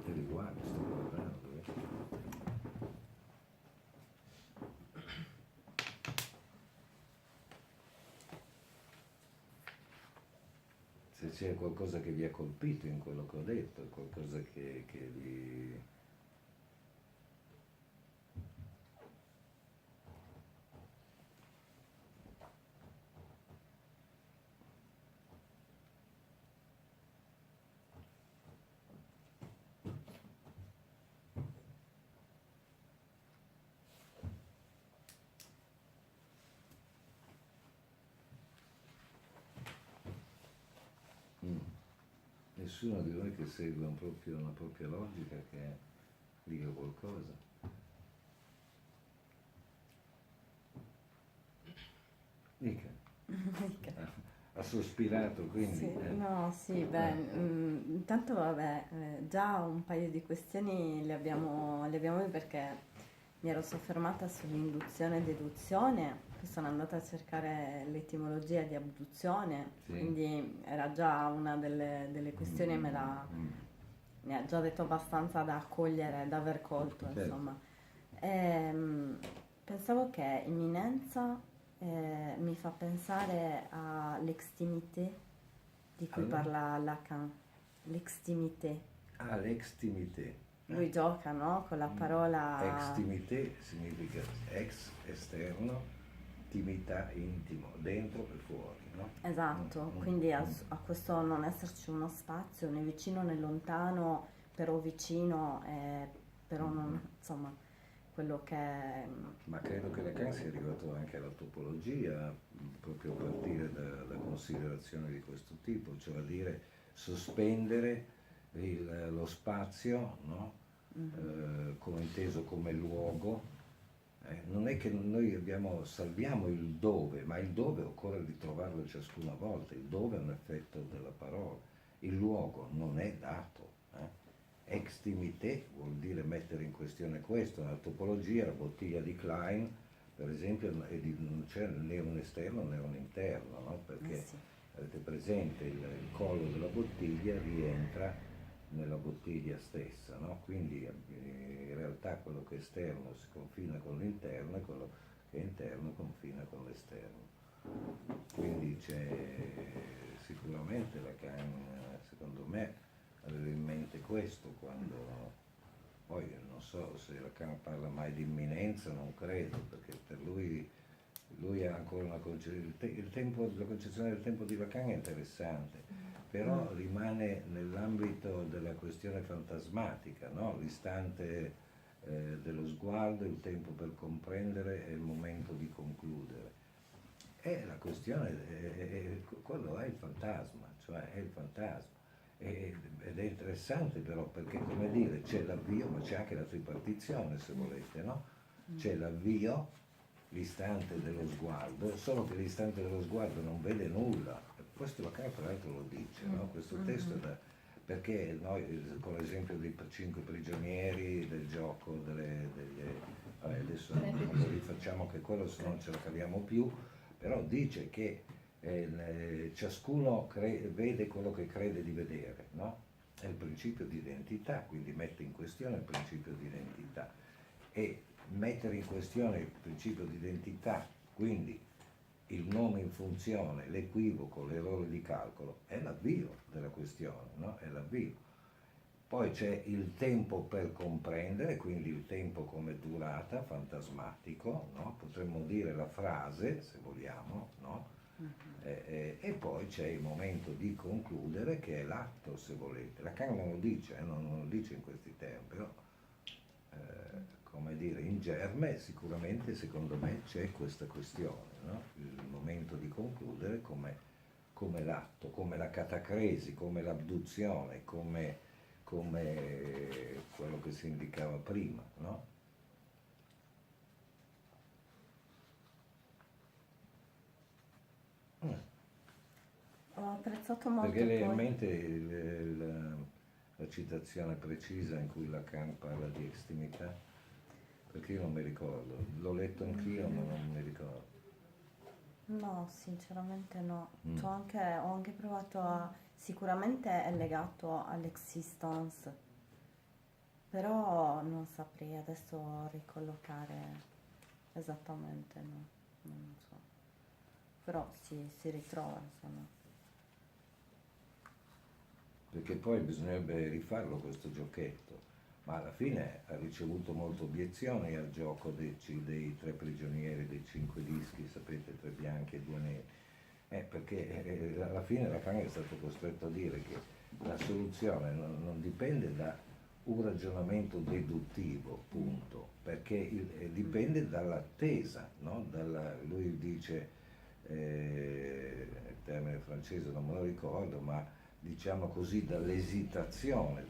Che riguardo sto guardando, Se c'è qualcosa che vi ha colpito in quello che ho detto, qualcosa che vi... nessuno di noi che segue una propria logica che dica qualcosa. Mica. Ha sospirato, quindi. Sì, no, sì, beh, intanto vabbè, già un paio di questioni le abbiamo perché mi ero soffermata sull'induzione e deduzione, che sono andata a cercare l'etimologia di abduzione, Sì. quindi era già una delle questioni e mi ha già detto abbastanza da accogliere, da aver colto, Certo. insomma. Pensavo che imminenza mi fa pensare all'extimité di cui Allora? parla Lacan, l'extimité. Ah, l'extimité. Lui gioca, no? Con la parola... Extimité significa ex, esterno, timità, intimo, dentro e fuori, no? Esatto, quindi a questo non esserci uno spazio né vicino né lontano, però vicino, però non, insomma, quello che... Ma credo che Lacan sia arrivato anche alla topologia, proprio a partire da considerazioni di questo tipo, cioè a dire sospendere lo spazio, no? Come inteso come luogo. Non è che noi salviamo il dove, ma il dove occorre ritrovarlo ciascuna volta. Il dove è un effetto della parola, il luogo non è dato. Extimité vuol dire mettere in questione questo. Nella topologia, la bottiglia di Klein, per esempio, non c'è né un esterno né un interno, no? Perché sì. avete presente il collo della bottiglia rientra nella bottiglia stessa, no? Quindi in realtà quello che è esterno si confina con l'interno e quello che è interno confina con l'esterno. Quindi c'è sicuramente Lacan, secondo me, aveva in mente questo quando, poi non so se Lacan parla mai di imminenza, non credo, perché per lui ha ancora una concezione, la concezione del tempo di Lacan è interessante, però rimane nell'ambito della questione fantasmatica, no? L'istante dello sguardo, il tempo per comprendere e il momento di concludere. E la questione, quello è il fantasma, cioè è il fantasma. Ed è interessante però perché, come dire, c'è l'avvio ma c'è anche la tripartizione, se volete, no? C'è l'avvio, l'istante dello sguardo, solo che l'istante dello sguardo non vede nulla. Questo Lacan tra l'altro lo dice, no? Questo testo è perché noi, con l'esempio dei 5 prigionieri, del gioco, vabbè, adesso non lo rifacciamo che quello, se non ce la caviamo più, però dice che ciascuno vede quello che crede di vedere, no? È il principio di identità, quindi mette in questione il principio di identità. E mettere in questione il principio di identità, quindi il nome in funzione, l'equivoco, l'errore di calcolo, è l'avvio della questione, no? È l'avvio. Poi c'è il tempo per comprendere, quindi il tempo come durata, fantasmatico, no? Potremmo dire la frase, se vogliamo, no? E poi c'è il momento di concludere, che è l'atto, se volete. Lacan non lo dice, non lo dice in questi termini, però come dire, in germe sicuramente, secondo me, c'è questa questione, no? Il momento di concludere come l'atto, come la catacresi, come l'abduzione, come quello che si indicava prima, no? Ho apprezzato molto Perché lei ha in poi... mente la citazione precisa in cui Lacan parla di estimità? Perché io non mi ricordo, l'ho letto anch'io ma non mi ricordo. No, sinceramente no. Ho anche provato a... Sicuramente è legato all'existence, però non saprei adesso ricollocare esattamente, no. Non so. Però si ritrova, insomma. Perché poi bisognerebbe rifarlo questo giochetto, ma alla fine ha ricevuto molte obiezioni al gioco dei 3 prigionieri, dei 5 dischi, sapete, 3 bianchi e 2 neri. Perché alla fine Lacan è stato costretto a dire che la soluzione non dipende da un ragionamento deduttivo, punto, perché dipende dall'attesa, no? Lui dice, il termine francese non me lo ricordo, ma diciamo così, dall'esitazione,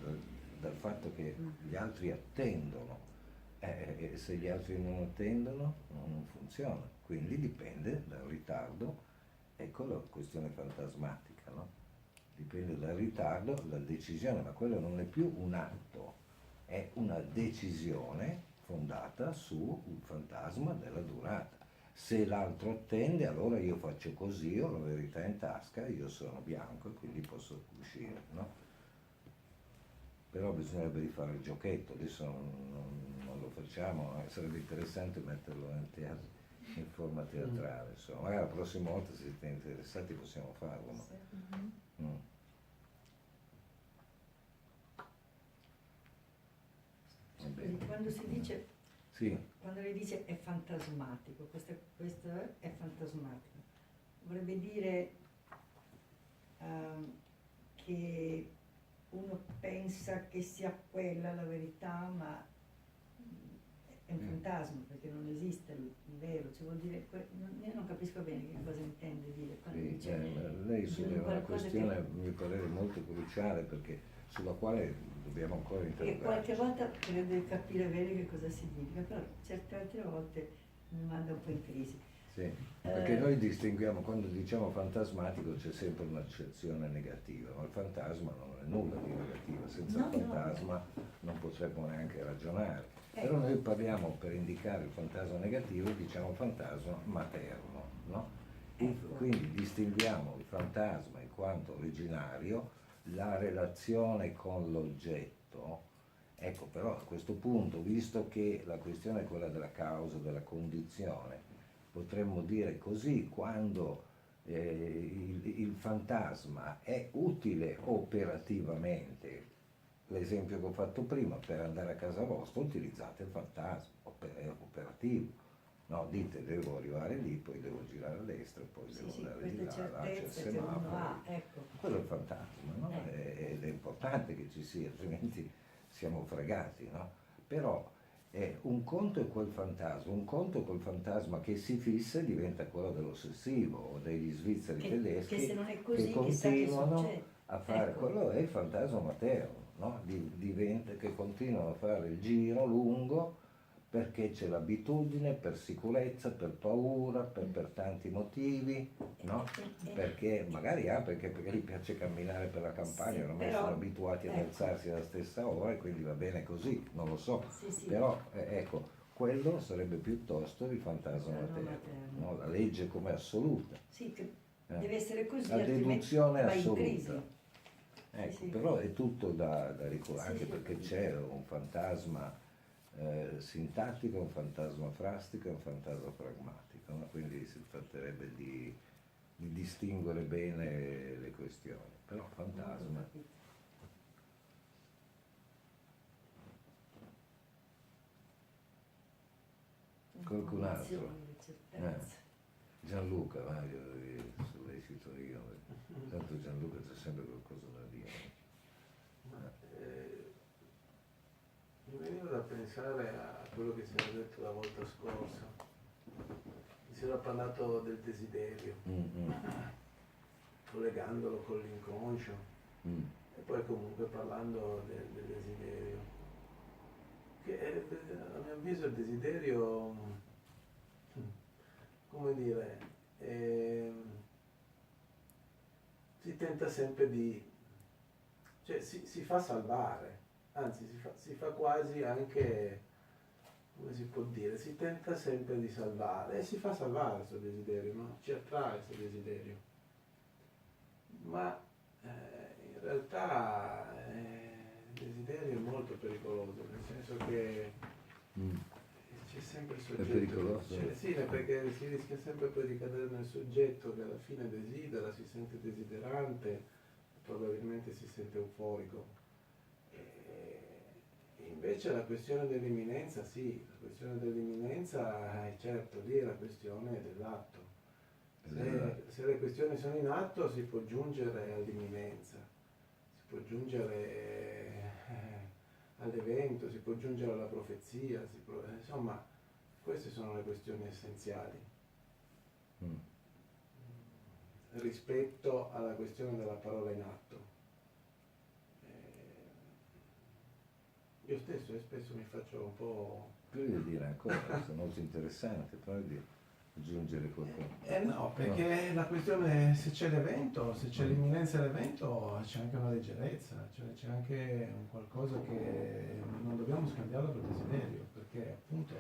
dal fatto che gli altri attendono. E se gli altri non attendono non funziona, quindi dipende dal ritardo, ecco la questione fantasmatica, no? Dipende dal ritardo, dalla decisione, ma quello non è più un atto, è una decisione fondata sul fantasma della durata. Se l'altro attende, allora io faccio così, ho la verità in tasca, io sono bianco e quindi posso uscire, no? Però bisognerebbe rifare il giochetto, adesso non lo facciamo, sarebbe interessante metterlo in forma teatrale, insomma. Magari la prossima volta, se siete interessati, possiamo farlo. Ma... Sì. Mm. Quindi quando si dice, Sì, quando lei dice è fantasmatico, questo è fantasmatico, vorrebbe dire che uno pensa che sia quella la verità, ma è un fantasma perché non esiste il vero, cioè vuol dire, io non capisco bene che cosa intende dire quando sì, dice, lei solleva una qualcosa questione, che... a mio parere, molto cruciale, perché sulla quale dobbiamo ancora E interrogarci. qualche volta credo di capire bene che cosa significa, però certe altre volte mi manda un po' in crisi. Sì, perché noi distinguiamo, quando diciamo fantasmatico c'è sempre un'accezione negativa, ma il fantasma non è nulla di negativo, senza No, il fantasma non potremmo neanche ragionare. Però Ecco. noi parliamo, per indicare il fantasma negativo, diciamo fantasma materno, no? Ecco. Quindi distinguiamo il fantasma in quanto originario, la relazione con l'oggetto. Ecco, però a questo punto, visto che la questione è quella della causa, della condizione, potremmo dire così, quando il fantasma è utile operativamente, l'esempio che ho fatto prima, per andare a casa vostra utilizzate il fantasma, è operativo, no? Dite devo arrivare lì, poi devo girare a destra, poi devo Sì, andare di questa là, là c'è il certezza che uno semaforo. ha, ecco. Quello è il fantasma, no? Ed è importante che ci sia, altrimenti siamo fregati, no? Però un conto è quel fantasma, un conto è quel fantasma che si fissa e diventa quello dell'ossessivo, o degli svizzeri tedeschi che se non è così, che chissà che continuano succede. a fare, Ecco. quello è il fantasma materno, no? Diventa, che continuano a fare il giro lungo perché c'è l'abitudine, per sicurezza, per paura, per tanti motivi, no? Perché magari perché gli piace camminare per la campagna, Sì, ormai però, sono abituati ad ecco. alzarsi alla stessa ora e quindi va bene così, non lo so. Sì. Però ecco, quello sarebbe piuttosto il fantasma Fantasma materno, materno. no? La legge come assoluta. Sì, che Eh. deve essere così, La altrimenti deduzione va in assoluta. crisi. Ecco, Sì. però è tutto da ricordare, anche Sì. perché c'è un fantasma sintattico, un fantasma frastico e un fantasma pragmatico, no? Quindi si tratterebbe di distinguere bene le questioni. Però fantasma. Qualcun altro? Gianluca, vai, sollecito io, tanto Gianluca c'è sempre qualcosa da dire. Mi veniva da pensare a quello che si era detto la volta scorsa. Si era parlato del desiderio, collegandolo con l'inconscio e poi comunque parlando del desiderio. Che a mio avviso il desiderio, come dire, si tenta sempre di, cioè si fa salvare, anzi si fa quasi anche, come si può dire, si tenta sempre di salvare e si fa salvare questo desiderio, no? Ci attrae questo desiderio. Ma in realtà il desiderio è molto pericoloso, nel senso che c'è sempre il soggetto. È pericoloso? Sì, perché si rischia sempre poi di cadere nel soggetto che alla fine desidera, si sente desiderante, probabilmente si sente euforico. Invece la questione dell'imminenza, sì, la questione dell'imminenza è certo, lì è la questione dell'atto. Se le questioni sono in atto si può giungere all'imminenza, si può giungere all'evento, si può giungere alla profezia, insomma queste sono le questioni essenziali rispetto alla questione della parola in atto. Io stesso spesso mi faccio un po'... Voglio dire ancora, è molto interessante, poi di aggiungere qualcosa. No, perché la questione è se c'è l'evento, se c'è l'imminenza dell'evento, c'è anche una leggerezza, cioè c'è anche un qualcosa che non dobbiamo scambiarlo per desiderio, perché appunto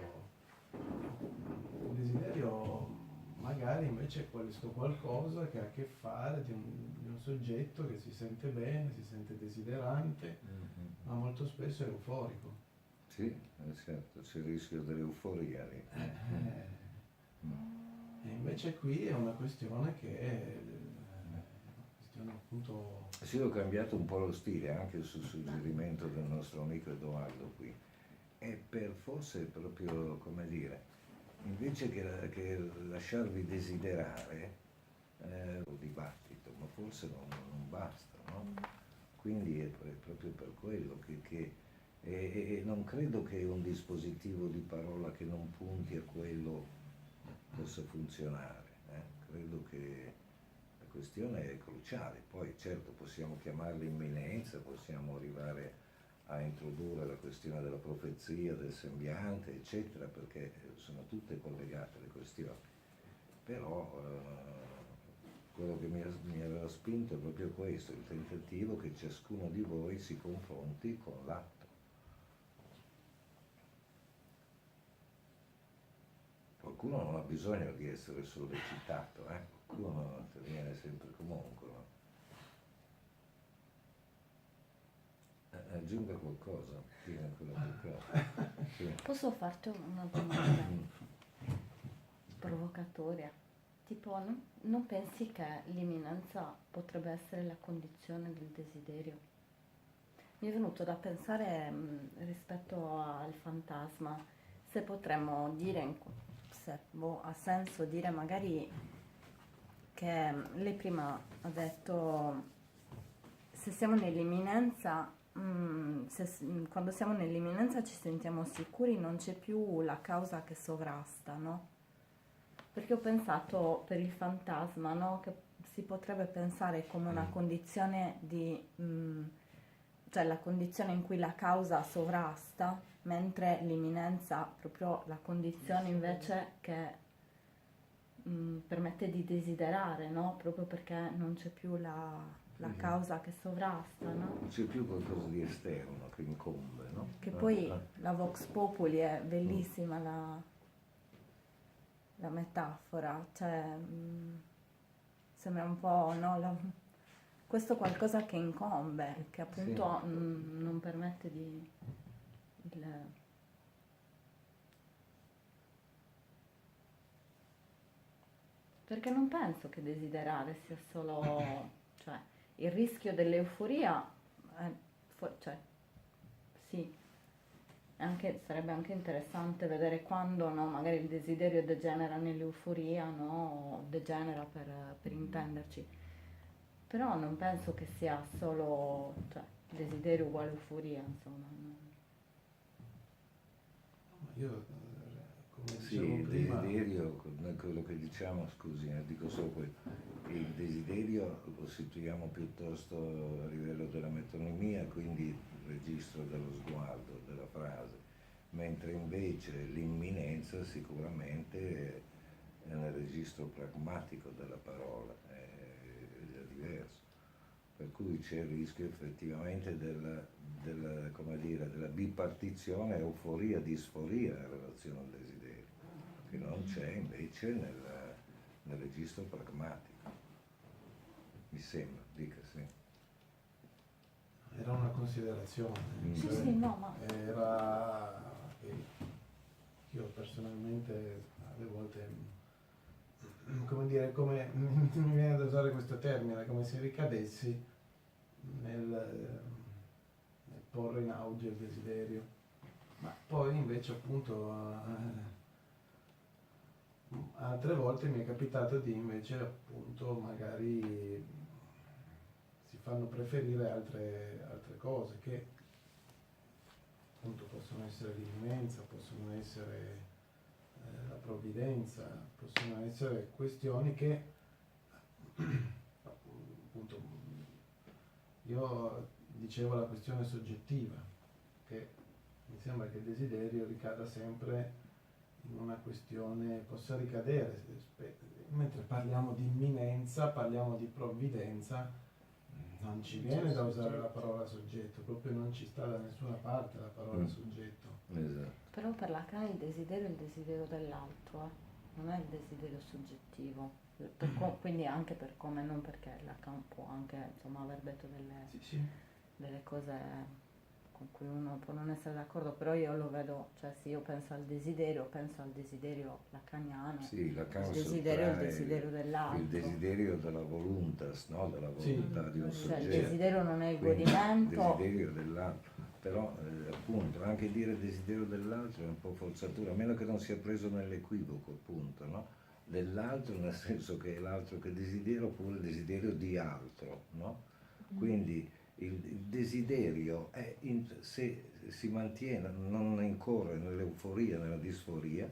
il desiderio magari invece è questo qualcosa che ha a che fare di un soggetto che si sente bene, si sente desiderante, ma molto spesso è euforico. Sì, certo, c'è il rischio dell'euforia lì. E invece qui è una questione che è una questione appunto... Sì, ho cambiato un po' lo stile anche sul suggerimento del nostro amico Edoardo qui. E per forse proprio, come dire, invece che lasciarvi desiderare, un dibattito, ma forse non basta, no? Quindi è proprio per quello e non credo che un dispositivo di parola che non punti a quello possa funzionare. Credo che la questione è cruciale. Poi certo possiamo chiamarla imminenza, possiamo arrivare a introdurre la questione della profezia, del sembiante, eccetera, perché sono tutte collegate le questioni. Però quello che mi aveva spinto è proprio questo, il tentativo che ciascuno di voi si confronti con l'atto. Qualcuno non ha bisogno di essere sollecitato, qualcuno interviene sempre comunque. No? Aggiunga qualcosa, dica quello che crede. Sì. Posso farti una domanda provocatoria? Tipo, non pensi che l'imminenza potrebbe essere la condizione del desiderio? Mi è venuto da pensare rispetto al fantasma, se potremmo dire, se ha senso dire magari che lei prima ha detto se siamo nell'imminenza, quando siamo nell'imminenza ci sentiamo sicuri, non c'è più la causa che sovrasta, no? Perché ho pensato per il fantasma, no? Che si potrebbe pensare come una condizione di... cioè la condizione in cui la causa sovrasta, mentre l'imminenza proprio la condizione invece che permette di desiderare, no? Proprio perché non c'è più la causa che sovrasta, no? Non c'è più qualcosa di esterno che incombe, no? Che poi la Vox Populi è bellissima la metafora, cioè sembra un po', no? Questo qualcosa che incombe, che appunto non permette di... Perché non penso che desiderare sia solo... cioè, il rischio dell'euforia, cioè, sì, sarebbe anche interessante vedere quando, no, magari il desiderio degenera nell'euforia, no, degenera per intenderci. Però non penso che sia solo, cioè, desiderio uguale euforia, insomma. Io, come Sì, dicevo il prima... desiderio, quello che diciamo, scusi, dico solo quello, il desiderio lo situiamo piuttosto a livello della metonimia, quindi il registro dello sguardo, della frase, mentre invece l'imminenza sicuramente è nel registro pragmatico della parola, è diverso. Per cui c'è il rischio effettivamente come dire, della bipartizione euforia-disforia in relazione al desiderio, che non c'è invece nel registro pragmatico. Mi sembra, dica sì. Era una considerazione. Sì, sì, no, ma... Era che io personalmente alle volte, come dire, mi viene da usare questo termine, come se ricadessi nel porre in auge il desiderio, ma poi invece appunto altre volte mi è capitato di invece appunto magari si fanno preferire altre cose che appunto possono essere l'imminenza, possono essere la provvidenza, possono essere questioni che appunto io dicevo la questione soggettiva, che Mi sembra che il desiderio ricada sempre in una questione, possa ricadere, mentre parliamo di imminenza, parliamo di provvidenza, non ci viene da usare la parola soggetto, proprio non ci sta da nessuna parte la parola soggetto. Esatto. Però per Lacan il desiderio è il desiderio dell'altro, non è il desiderio soggettivo. Quindi anche per come, non perché Lacan può anche insomma aver detto delle cose con cui uno può non essere d'accordo, però io lo vedo, cioè se io penso al desiderio lacaniano, Sì, Lacan il desiderio è il sottrae desiderio dell'altro. il desiderio della voluntas, no? Della volontà di un Cioè il soggetto. desiderio non è il Quindi, godimento. il desiderio dell'altro, però appunto anche dire desiderio dell'altro è un po' forzatura, a meno che non sia preso nell'equivoco, appunto, no? Dell'altro nel senso che è l'altro che desidero oppure il desiderio di altro, no? Quindi il desiderio è se si mantiene, non incorre nell'euforia, nella disforia,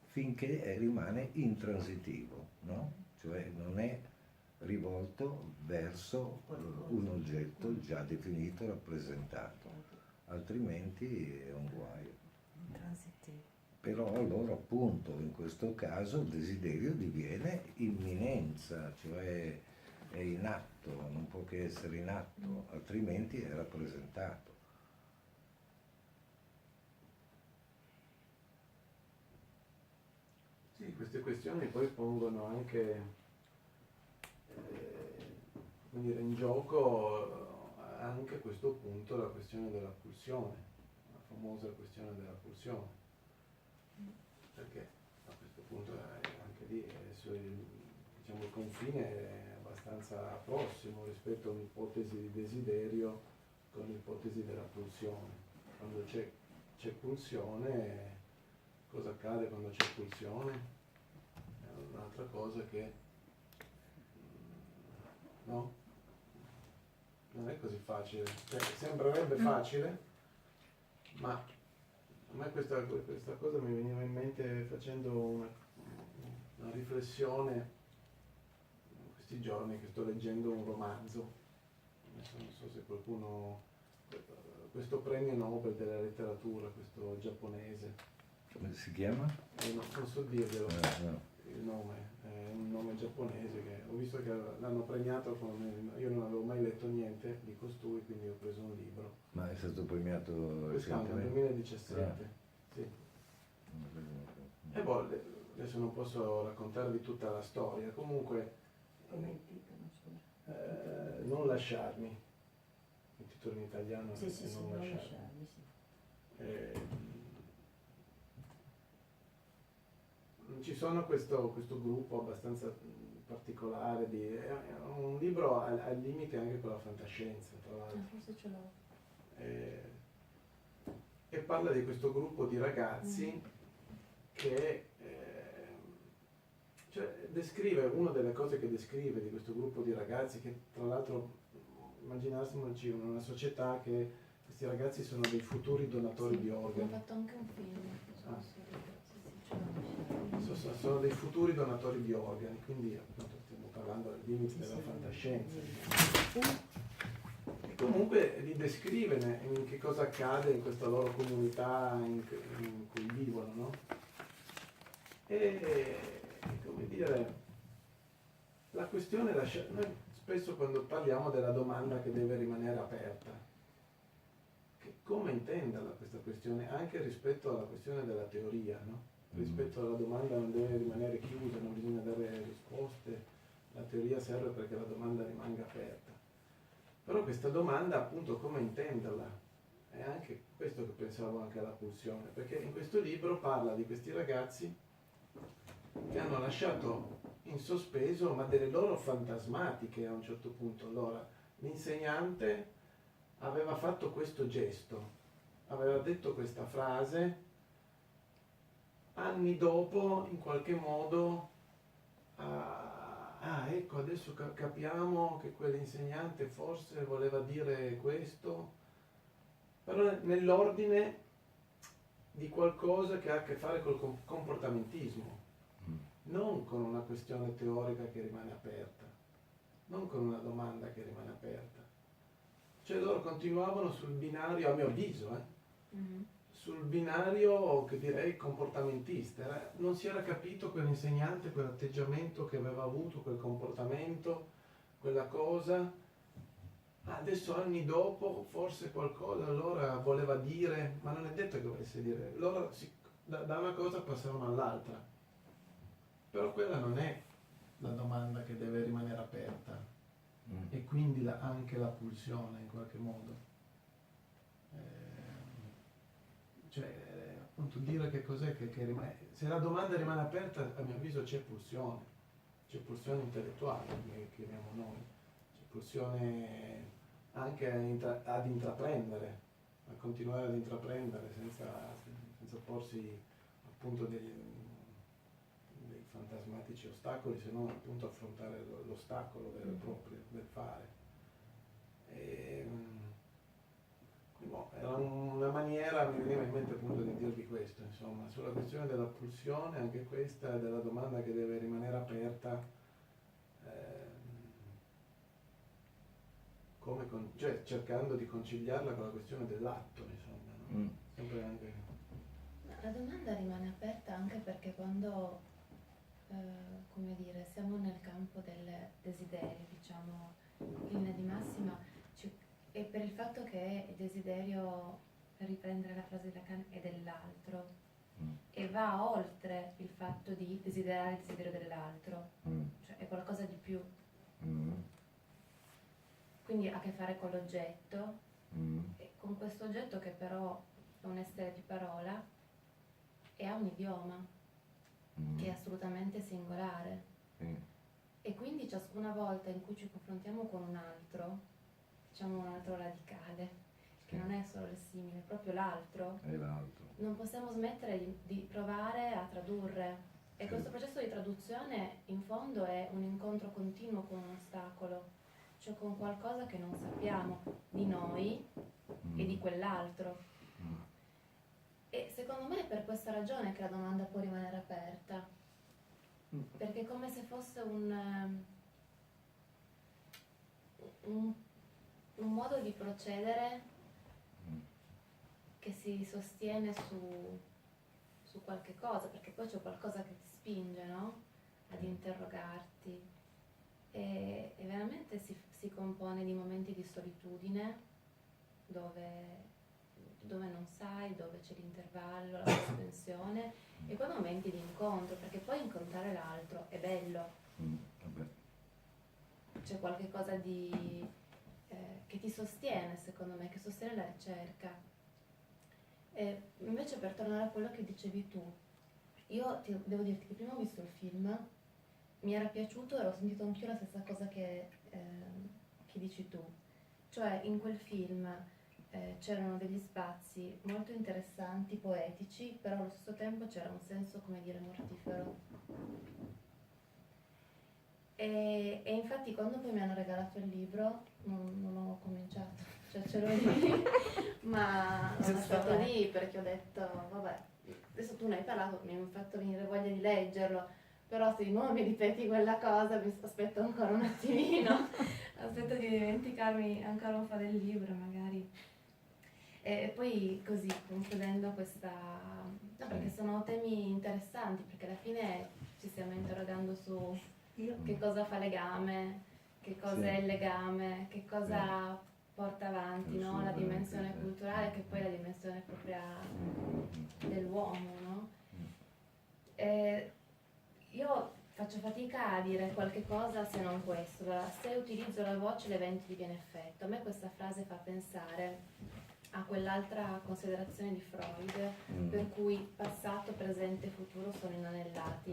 finché rimane intransitivo, no? Cioè non è rivolto verso un oggetto già definito, rappresentato, altrimenti è un guaio. Transitivo. Però allora appunto in questo caso il desiderio diviene imminenza, cioè è in atto, non può che essere in atto, altrimenti è rappresentato. Sì, queste questioni poi pongono anche come dire, in gioco anche a questo punto la questione della pulsione, la famosa questione della pulsione, perché a questo punto anche lì diciamo, il confine è abbastanza prossimo rispetto a un'ipotesi di desiderio con l'ipotesi della pulsione. Quando c'è pulsione, cosa accade quando c'è pulsione? È un'altra cosa che no? Non è così facile, cioè, sembrerebbe facile, ma a me questa cosa mi veniva in mente facendo una riflessione in questi giorni che sto leggendo un romanzo, adesso non so se qualcuno, questo premio Nobel della letteratura, questo giapponese, Come si chiama? non so dirvelo No. il nome, è un nome giapponese che ho visto che l'hanno premiato io non avevo mai letto niente di costui, quindi ho preso un libro. Ma è stato premiato Quest'anno, nel recentemente? 2017. Sì. E boh, adesso non posso raccontarvi tutta la storia, comunque Come il titolo, scusa. non lasciarmi, il titolo in italiano Sì, è sì, sì, non non lasciarmi. lasciarmi, sì. Ci sono questo gruppo abbastanza particolare, è un libro al limite anche con la fantascienza, tra l'altro. Forse ce l'ho. E parla di questo gruppo di ragazzi che cioè, descrive, una delle cose che descrive di questo gruppo di ragazzi, che tra l'altro immaginassimoci una società che questi ragazzi sono dei futuri donatori di Ho organi. fatto anche un film. Ah. Sì, ce l'ho. Sono dei futuri donatori di organi, quindi appunto stiamo parlando del limite della fantascienza. E comunque li descrive in che cosa accade in questa loro comunità in cui vivono, no? E come dire, la questione noi spesso quando parliamo della domanda che deve rimanere aperta, che come intenderla questa questione anche rispetto alla questione della teoria, no? Rispetto alla domanda non deve rimanere chiusa, non bisogna dare risposte, la teoria serve perché la domanda rimanga aperta. Però questa domanda appunto come intenderla? È anche questo che pensavo anche alla pulsione, perché in questo libro parla di questi ragazzi che hanno lasciato in sospeso ma delle loro fantasmatiche a un certo punto. Allora, l'insegnante aveva fatto questo gesto, aveva detto questa frase, anni dopo in qualche modo ecco adesso capiamo che quell'insegnante forse voleva dire questo, però nell'ordine di qualcosa che ha a che fare col comportamentismo, non con una questione teorica che rimane aperta, non con una domanda che rimane aperta. Cioè loro continuavano sul binario, a mio avviso, sul binario che direi comportamentista. Non si era capito quell'insegnante, quell'atteggiamento che aveva avuto, quel comportamento, quella cosa. Adesso anni dopo forse qualcosa allora voleva dire, ma non è detto che volesse dire. Loro da una cosa passavano all'altra. Però quella non è la domanda che deve rimanere aperta. E quindi anche la pulsione in qualche modo. Appunto dire che cos'è che rimane. Se la domanda rimane aperta, a mio avviso c'è pulsione intellettuale, come chiamiamo noi, c'è pulsione anche ad intraprendere, a continuare ad intraprendere senza porsi appunto dei fantasmatici ostacoli, se non appunto affrontare l'ostacolo vero e proprio del fare. Era una maniera, mi veniva in mente appunto di dirvi questo, insomma, sulla questione della pulsione, anche questa è della domanda che deve rimanere aperta, cioè cercando di conciliarla con la questione dell'atto, insomma, no? Sempre anche... La domanda rimane aperta anche perché quando, come dire, siamo nel campo del desiderio, diciamo, in linea di massima, e per il fatto che il desiderio, per riprendere la frase di Lacan, è dell'altro e va oltre il fatto di desiderare il desiderio dell'altro, cioè è qualcosa di più. Quindi ha a che fare con l'oggetto, e con questo oggetto che però è un essere di parola e ha un idioma che è assolutamente singolare. E quindi ciascuna volta in cui ci confrontiamo con un altro, diciamo un altro radicale, che non è solo il simile, è proprio l'altro, non possiamo smettere di provare a tradurre. E questo processo di traduzione in fondo è un incontro continuo con un ostacolo, cioè con qualcosa che non sappiamo di noi e di quell'altro. E secondo me è per questa ragione che la domanda può rimanere aperta, perché è come se fosse un modo di procedere che si sostiene su qualche cosa, perché poi c'è qualcosa che ti spinge, no? Ad interrogarti. E veramente si compone di momenti di solitudine dove non sai, dove c'è l'intervallo, la sospensione, e poi momenti di incontro, perché poi incontrare l'altro è bello. C'è qualche cosa che ti sostiene, secondo me, che sostiene la ricerca. E invece, per tornare a quello che dicevi tu, io devo dirti che prima ho visto il film, mi era piaciuto e ho sentito anch'io la stessa cosa che dici tu. Cioè, in quel film c'erano degli spazi molto interessanti, poetici, però allo stesso tempo c'era un senso, come dire, mortifero. E infatti quando poi mi hanno regalato il libro non ho cominciato, cioè ce l'ho lì, ma non è stato lì perché ho detto, vabbè, adesso tu ne hai parlato, mi hai fatto venire voglia di leggerlo, però se di nuovo mi ripeti quella cosa, aspetto ancora un attimino, aspetto di dimenticarmi ancora un po' del libro magari. E poi così, concludendo questa... No, perché sono temi interessanti, perché alla fine ci stiamo interrogando su che cosa fa legame, che cosa è il legame, che cosa porta avanti, no? La dimensione culturale, che poi è la dimensione propria dell'uomo, no? Io faccio fatica a dire qualche cosa se non questo. Se utilizzo la voce l'evento diviene effetto. A me questa frase fa pensare a quell'altra considerazione di Freud, per cui passato, presente e futuro sono inanellati,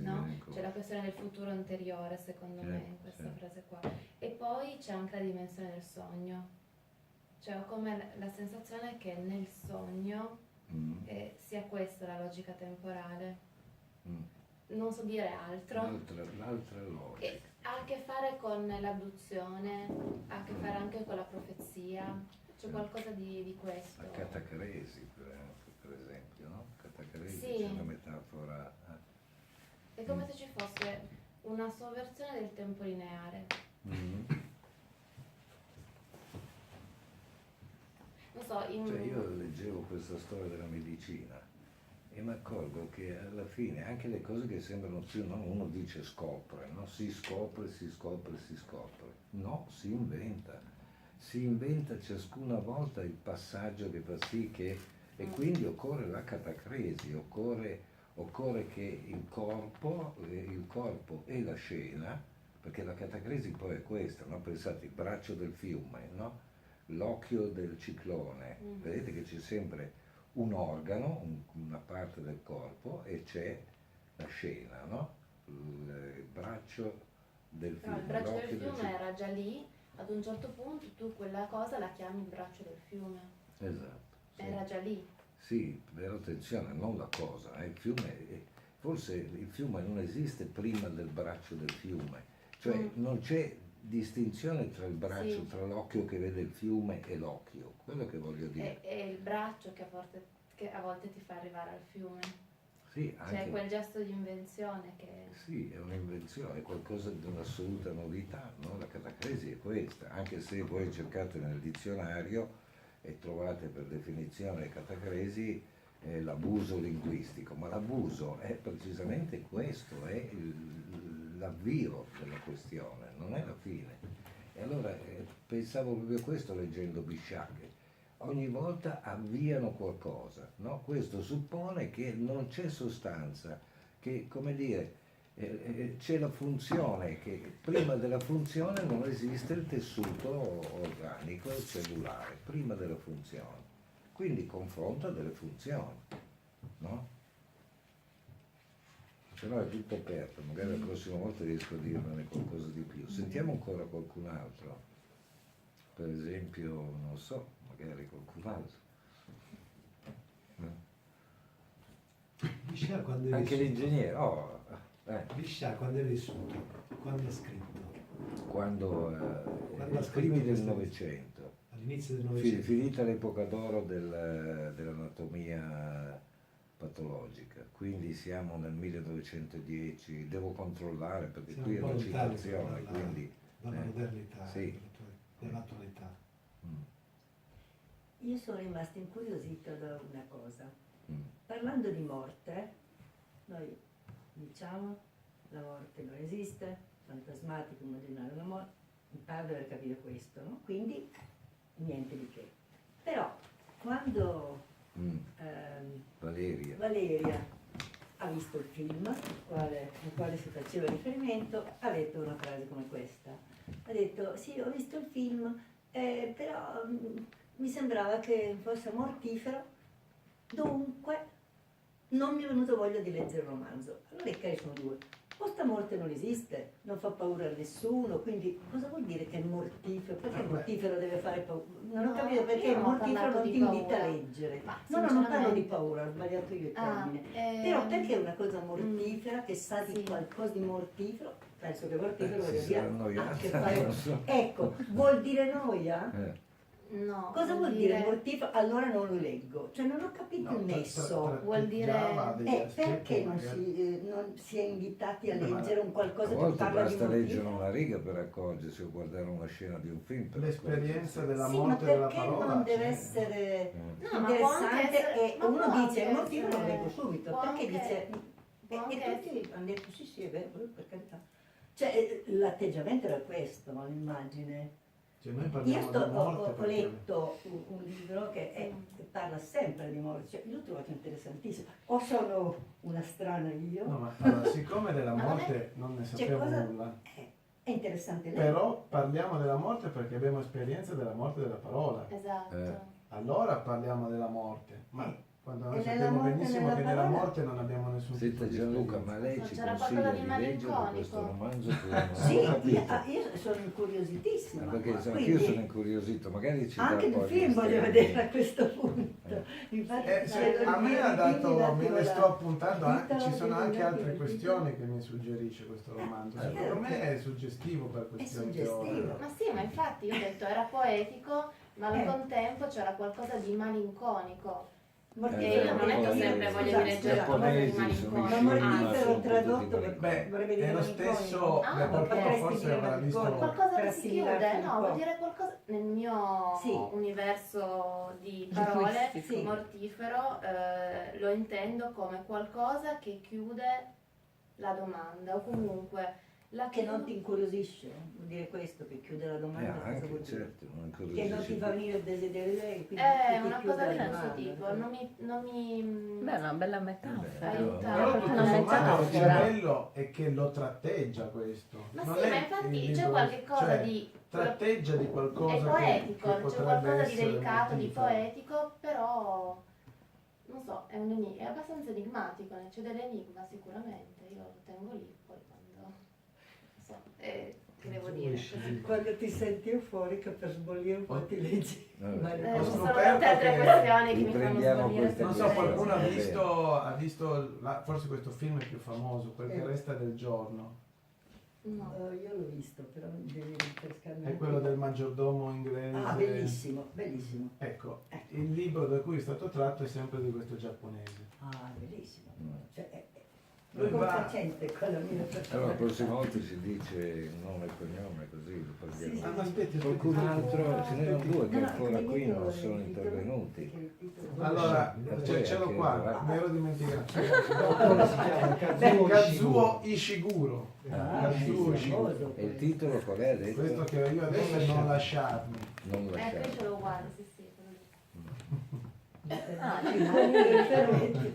no? C'è la questione del futuro anteriore, secondo me, in questa frase qua. E poi c'è anche la dimensione del sogno, cioè ho come la sensazione che nel sogno sia questa la logica temporale. Non so dire altro. L'altra logica. Ha a che fare con l'abduzione, ha a che fare anche con la profezia. C'è qualcosa di questo. La catacresi, per esempio, no? Catacresi, sì. C'è una metafora. È come se ci fosse una sovversione del tempo lineare. Non so so, Cioè io leggevo questa storia della medicina e mi accorgo che alla fine anche le cose che sembrano più, no? Uno dice scopre, no? Si scopre, si scopre, si scopre. No, si inventa ciascuna volta il passaggio che fa sì che, e quindi occorre la catacresi, occorre che il corpo e la scena, perché la catacresi poi è questa, no? Pensate, il braccio del fiume, no? L'occhio del ciclone, vedete che c'è sempre un organo, una parte del corpo e c'è la scena, no? Il braccio del no, fiume. il braccio del l'occhio fiume ciclone. era già lì, ad un certo punto tu quella cosa la chiami il braccio del fiume. Esatto. Sì. Era già lì. Sì, però attenzione, non la cosa, il fiume, forse il fiume non esiste prima del braccio del fiume, cioè non c'è distinzione tra il braccio, Sì. tra l'occhio che vede il fiume e l'occhio, quello che voglio dire. È il braccio che a volte ti fa arrivare al fiume. Sì, Cioè anche, quel gesto di invenzione che... sì, è un'invenzione, è qualcosa di un'assoluta novità, no? La catacresi è questa, anche se voi cercate nel dizionario e trovate per definizione catacresi l'abuso linguistico, ma l'abuso è precisamente questo, è l'avvio della questione, non è la fine. E allora pensavo proprio a questo leggendo Bichat, ogni volta avviano qualcosa, no? Questo suppone che non c'è sostanza, che come dire, c'è la funzione, che prima della funzione non esiste il tessuto organico e cellulare, prima della funzione. Quindi confronta delle funzioni, no? Se no è tutto aperto, magari la prossima volta riesco a dirne qualcosa di più. Sentiamo ancora qualcun altro, per esempio, non so, magari qualcun altro. Bichat quando è Anche vissuto? l'ingegnere, Bichat quando è vissuto? Quando ha scritto? quando Quando ha i primi scritto del questo? Novecento, All'inizio del Novecento? finita l'epoca d'oro dell'anatomia patologica, quindi siamo nel 1910, devo controllare perché Siamo qui è un po' una lontani citazione, quindi dalla modernità, sì. dell'attualità. Io sono rimasta incuriosita da una cosa. Mm. Parlando di morte, noi diciamo la morte non esiste, fantasmatico immaginare una morte, mi pare di aver capito questo, no? Quindi niente di che. Però quando Valeria ha visto il film al quale si faceva riferimento, ha detto una frase come questa. Ha detto, sì, ho visto il film, però mi sembrava che fosse mortifero, dunque non mi è venuto voglia di leggere il romanzo. Allora i casi sono due. O sta morte non esiste, non fa paura a nessuno, quindi cosa vuol dire che è mortifero? Perché mortifero deve fare paura? Non ho No, capito perché io il non ho mortifero parlato non di ti invita a paura. leggere. Ma No, non parlo di sinceramente- paura, ho sbagliato io il Ah, termine. Però perché è una cosa mortifera che sa di sì. qualcosa di mortifero? Penso che mortifero si voglia sarà dire annoiata, ha a che fare- non so. Ecco, vuol dire noia? No, Cosa vuol dire mortifero? Allora non lo leggo. Cioè non ho capito il nesso. Vuol dire- tratteggiava degli aspetti Perché non magari- non si è invitati a Ma leggere un A qualcosa che volte parla di basta leggere mortifero? una riga per accorgersi o guardare una scena di un film per L'esperienza accorgersi. della Sì, ma morte della perché parola non deve c'è. essere No, ma può anche interessante essere- e ma uno può dice anche il motivo lo essere- leggo subito, può perché anche- dice può e anche tutti hanno detto sì è vero, per carità. Cioè l'atteggiamento era questo, no? L'immagine. Cioè, noi Io parliamo di morte ho perché- letto un libro che parla sempre di morte, cioè, io l'ho trovato interessantissimo. O sono una strana io, No, ma allora, siccome della Ma non è- morte non ne cioè, sappiamo cosa- nulla, è interessante lei. però parliamo della morte perché abbiamo esperienza della morte della parola. Esatto. Allora parliamo della morte, ma quando noi E nella sappiamo morte, benissimo nella che nella parola- morte non abbiamo nessun tipo Senta di Gianluca, esperienza. ma lei ci C'era consiglia qualcosa di di leggere malinconico. questo romanzo che non Sì, ho capito? io sono incuriositissima. Perché quindi anch'io sono incuriosito, magari ci dà anche il poi film questi voglio anni. vedere a questo punto. Infatti, A me ha dato, me ne sto appuntando, anche, ci sono anche titolo altre del questioni che mi suggerisce questo romanzo. Secondo me è suggestivo per questioni suggestivo. teoriche. Ma sì, ma infatti io ho detto era poetico, ma al contempo c'era qualcosa di malinconico. E io non è che ho sempre voglia di leggere cose di giapponesi malinconia. sono Ma vicini, mortifero ma tradotto sono tutti Beh, vorrebbe è dire lo malinconia. stesso, Ah, beh, qualcuno potresti forse dire avrà visto... malinconia. Qualcosa Per che si chiude, assimilarti no, un vuol po'. dire qualcosa nel mio Sì. universo di parole, Sì. mortifero, lo intendo come qualcosa che chiude la domanda o comunque la Che non chiude. ti incuriosisce, vuol dire questo, che chiude la domanda, cosa anche, vuol dire? certo, non Che non ti fa venire il desiderio di lei, quindi È ti una chiude cosa la di questo domanda. tipo, non mi Beh, è una bella metafora. Aiuta. Però Proprio tutto una sommato il metafora. bello è che lo tratteggia questo. Ma Non sì, è ma il infatti c'è libro- qualche cosa cioè, di tratteggia di qualcosa è poetico, che c'è potrebbe qualcosa di essere delicato, di mortifero. poetico, però non so, è abbastanza enigmatico, c'è dell'enigma sicuramente, io lo tengo lì, poi quando non so, che devo dire? Quando ti senti euforica per sbollire un po' ti leggi. Ho Ci sono scoperto tante altre che questioni che mi fanno riprendiamo sbollire questa Non per so, questione. qualcuno È ha visto forse questo film è più famoso, quel che resta del giorno. No. Io l'ho visto, però devi rinfrescarmi. È quello del maggiordomo inglese. Ah, bellissimo, bellissimo. Ecco, il libro da cui è stato tratto è sempre di questo giapponese. Ah, bellissimo. Cioè, è Dove va- confacente con la mia Allora, la persona. prossima volta si dice nome e cognome, così lo prendiamo. Sì, Ah, ma aspetti, Qualcun altro, ce n'erano due che No, no, ancora come qui dico, non sono il titolo- intervenuti. perché il titolo- Allora, Poi ce l'ho anche- qua, mi ero dimenticato. L'autore si chiama Kazuo Kazuo Ishiguro. Ah, Kazuo sì, Ishiguro. famoso E il questo. titolo qual è? Ha detto? Questo che io adesso è Non lasciarmi. Non Qui lasciare. ce l'ho uguale, sì, quello lì. Ah,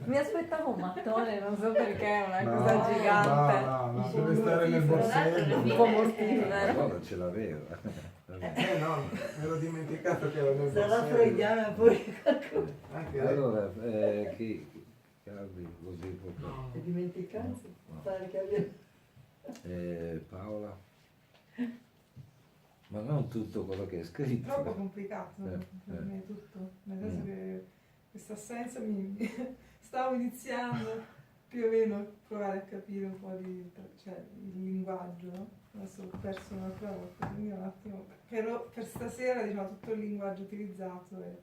Mi aspettavo un mattone, non so perché, è una No, cosa gigante. no, deve stare nel borsello. Un po' mortifero. Allora ce l'aveva. No, mi ero dimenticato che era nel sarà borsello. freudiana pure qualcuno. Anche lei. Allora, chi Calvi, così proprio. È dimenticanza? No. Pare che abbia... Paola? Ma non tutto quello che è scritto. Troppo complicato Eh, per eh. me tutto, nel senso Mm. che questa assenza mi stavo iniziando più o meno a provare a capire un po' cioè, il linguaggio, no? Adesso ho perso un'altra volta, quindi un attimo, per stasera diciamo tutto il linguaggio utilizzato è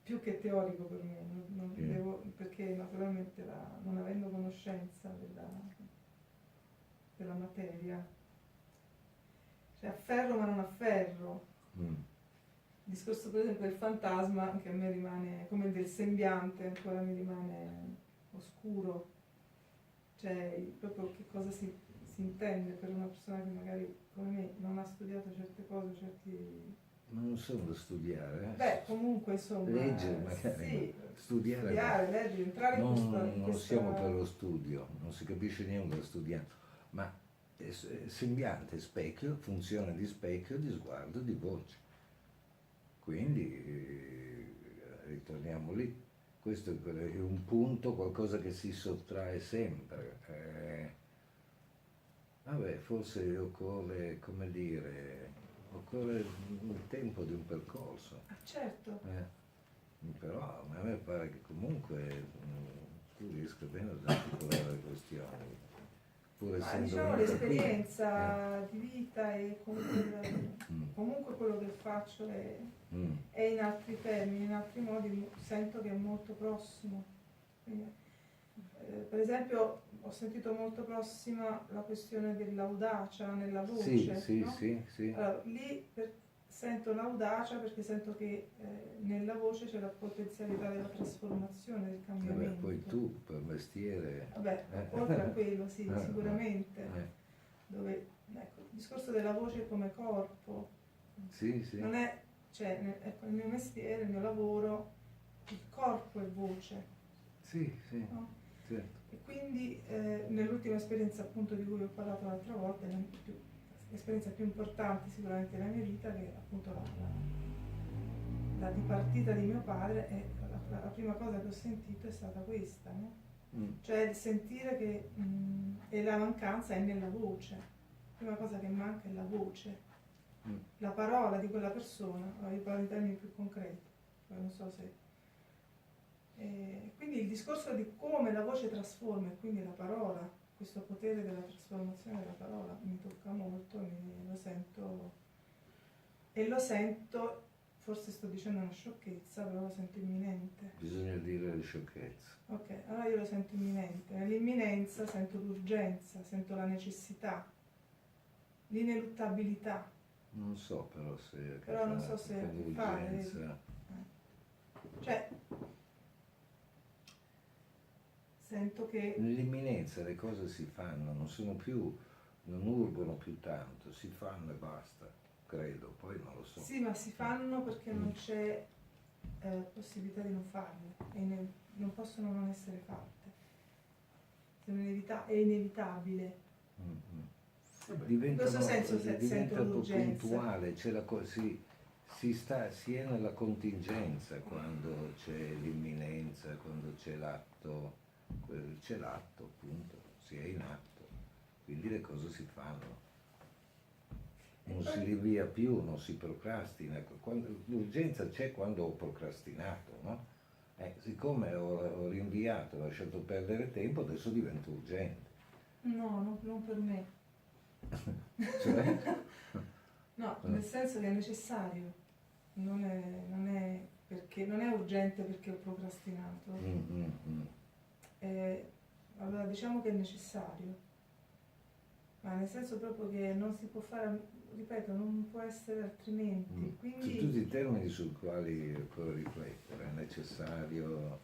più che teorico per me, non Mm. devo, perché naturalmente non avendo conoscenza della materia, cioè afferro ma non afferro. Mm. Il discorso per esempio del fantasma che a me rimane come del sembiante, ancora mi rimane oscuro, cioè proprio che cosa si intende per una persona che magari come me non ha studiato certe cose, certi... Ma non sono da studiare. Beh, comunque insomma... Leggere magari, sì, ma studiare. studiare, leggere, entrare in questa... in Non questa- siamo per lo studio, non si capisce niente studiando, ma sembiante, specchio, funzione di specchio, di sguardo, di voce. Quindi ritorniamo lì. Questo è un punto, qualcosa che si sottrae sempre. Vabbè, forse occorre, come dire, occorre il tempo di un percorso. Ah, certo. Però a me pare che comunque tu riesca bene ad articolare le questioni, pur Ma essendo diciamo venuta qui. l'esperienza di vita e comunque quello che faccio è in altri termini, in altri modi, sento che è molto prossimo. Quindi, per esempio ho sentito molto prossima la questione dell'audacia nella voce, Sì, no? sì. Allora, lì sento l'audacia perché sento che nella voce c'è la potenzialità della trasformazione, del Vabbè, cambiamento. poi tu per mestiere. Vabbè, oltre a quello, sì, Eh, sicuramente. eh, Dove, ecco, il discorso della voce come corpo, sì. non è, cioè, ecco, il mio mestiere, il mio lavoro, il corpo è voce, Sì, no? certo. E quindi nell'ultima esperienza appunto di cui ho parlato l'altra volta, l'esperienza più importante sicuramente della mia vita, che è appunto la dipartita di mio padre, e la prima cosa che ho sentito è stata questa, no? Cioè il sentire che e la mancanza è nella voce, la prima cosa che manca è la voce, la parola di quella persona. Allora, io parlo in termini più concreti, poi non so se... quindi il discorso di come la voce trasforma e quindi la parola, questo potere della trasformazione della parola mi tocca molto, lo sento forse sto dicendo una sciocchezza, però lo sento imminente. Bisogna dire le sciocchezze. Ok, allora io lo sento imminente. Nell'imminenza sento l'urgenza, sento la necessità, l'ineluttabilità. Non so però se... Però non so se fare, l'urgenza... Cioè, sento che... Nell'imminenza le cose si fanno, non sono più, non urgono più tanto, si fanno e basta, credo, poi non lo so. Sì, ma si fanno perché non c'è possibilità di non farle, non possono non essere fatte. È inevitabile. In questo senso Diventa sento l'urgenza. puntuale, si è nella contingenza quando c'è l'imminenza, quando c'è l'atto appunto, si è in atto, quindi le cose si fanno. Non si rinvia più, non si procrastina. L'urgenza c'è quando ho procrastinato, no? Siccome ho rinviato, ho lasciato perdere tempo, adesso diventa urgente. No, non per me. Cioè? No, nel senso che è necessario, non è urgente perché ho procrastinato. Allora diciamo che è necessario, ma nel senso proprio che non si può fare, ripeto, non può essere altrimenti. Quindi, Su tutti i termini sui quali occorre riflettere, è necessario.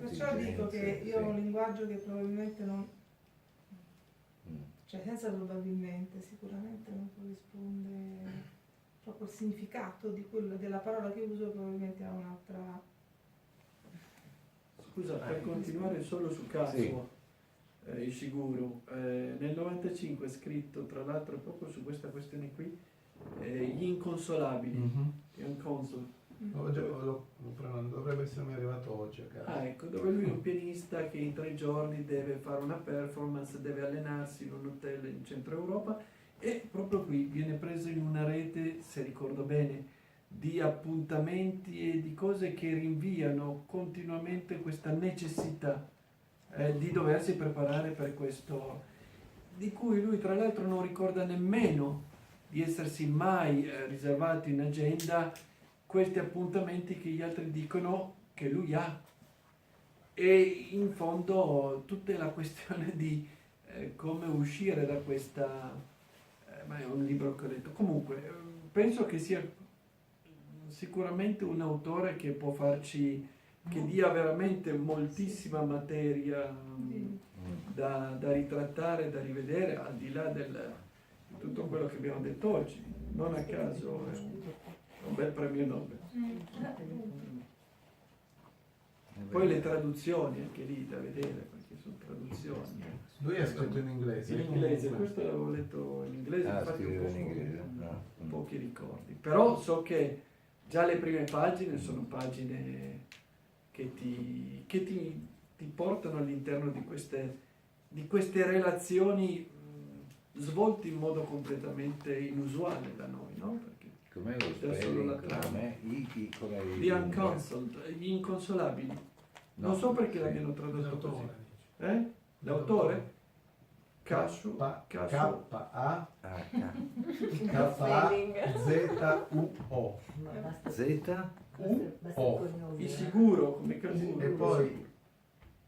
perciò dico che io ho un linguaggio che probabilmente non, cioè senza probabilmente, sicuramente non corrisponde proprio al significato di della parola che uso, probabilmente ha un'altra. Scusa, per continuare solo su Kazuo Ishiguro, nel 95 è scritto tra l'altro proprio su questa questione qui, Gli inconsolabili, che è un console. Dovrebbe essermi arrivato oggi a casa. Ecco, dove lui è un pianista che in 3 giorni deve fare una performance, deve allenarsi in un hotel in centro Europa, e proprio qui viene preso in una rete, se ricordo bene, di appuntamenti e di cose che rinviano continuamente questa necessità di doversi preparare per questo, di cui lui tra l'altro non ricorda nemmeno di essersi mai riservato in agenda questi appuntamenti che gli altri dicono che lui ha. E in fondo tutta la questione di come uscire da questa, ma è un libro che ho letto, comunque penso che sia sicuramente un autore che può farci, che dia veramente moltissima materia da ritrattare, da rivedere, al di là di tutto quello che abbiamo detto oggi. Non a caso è un bel premio Nobel. Poi le traduzioni anche lì da vedere, perché sono traduzioni. Lui ha scritto in inglese. In inglese, questo l'avevo letto in inglese, infatti scriveva in inglese, pochi ricordi. Però so che già le prime pagine sono pagine che ti portano all'interno di queste relazioni svolte in modo completamente inusuale da noi, no? Perché Com'è lo c'è solo la spelling? trama. Com'è The Unconsoled, gli inconsolabili. Non so perché l'abbiano tradotto così. L'autore? Kazuo. K-A-Z-U-O. Z? Ishiguro, come Kazuo. E poi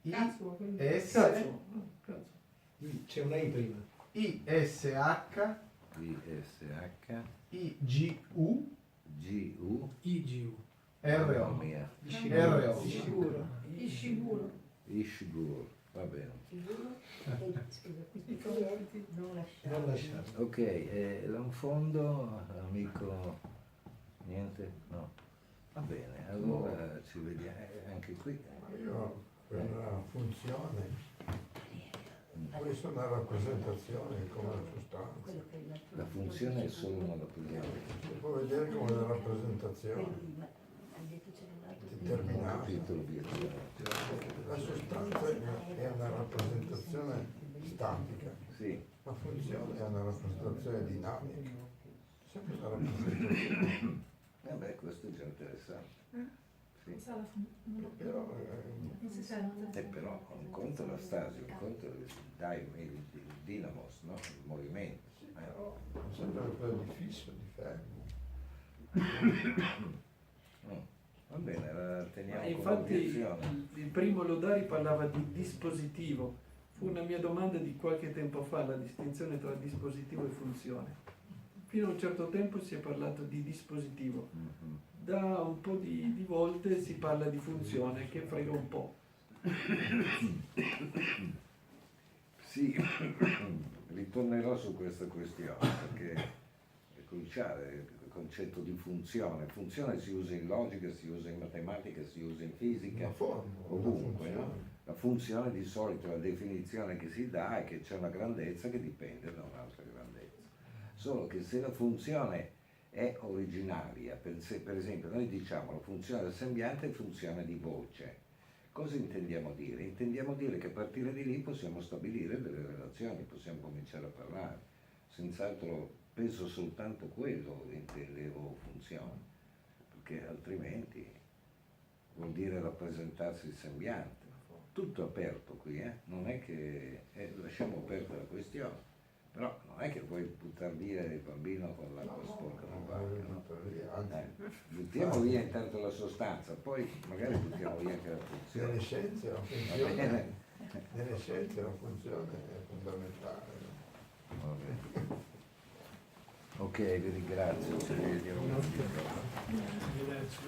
Kazuo, quindi. Kazuo. C'è una I prima. I-S-H I-S-H I-G-U G-U IGU. R-O. mia. R-O. Ishiguro. Ishiguro, va bene. Non lasciare. Non lasciare. Ok, l'anfondo, amico, niente? No. Va bene, allora ci vediamo anche qui. Io per la funzione, questa è una rappresentazione come la sostanza. La funzione è solo una rappresentazione. Si può vedere come una rappresentazione determinata. Capito l'obiezione? La sostanza è una rappresentazione statica, Sì. la funzione è una rappresentazione dinamica. Sempre una rappresentazione. Beh, questo è già interessante. Sì. Però Non si sente. Però un conto è la stasi, un conto è il dinamos, no? Il movimento. però non sempre quello di fisso, di fermo. Va bene, la teniamo come Infatti obiezione. il primo Lodari parlava di dispositivo. Fu una mia domanda di qualche tempo fa, la distinzione tra dispositivo e funzione. Fino a un certo tempo si è parlato di dispositivo. Da un po' di volte si parla di funzione, che frega un po'. Sì, ritornerò su questa questione perché è cruciale il concetto di funzione. Funzione si usa in logica, si usa in matematica, si usa in fisica, Una formula, ovunque. una No? funzione. La funzione di solito, la definizione che si dà è che c'è una grandezza che dipende da un'altra grandezza. Solo che se la funzione è originaria, per esempio noi diciamo la funzione del sembiante è funzione di voce. Cosa intendiamo dire? Intendiamo dire che a partire di lì possiamo stabilire delle relazioni, possiamo cominciare a parlare. Senz'altro penso soltanto quello intendevo funzione, perché altrimenti vuol dire rappresentarsi il sembiante. Tutto aperto qui, non è che lasciamo aperta la questione, però non è che vuoi buttare via il bambino con l'acqua sporca del bagno, no? Buttiamo via intanto la sostanza, poi magari buttiamo via anche la funzione. Nelle scienze la Va funzione, bene? nelle scienze la funzione è fondamentale. Va bene. Ok, vi ringrazio, ci vediamo. Grazie.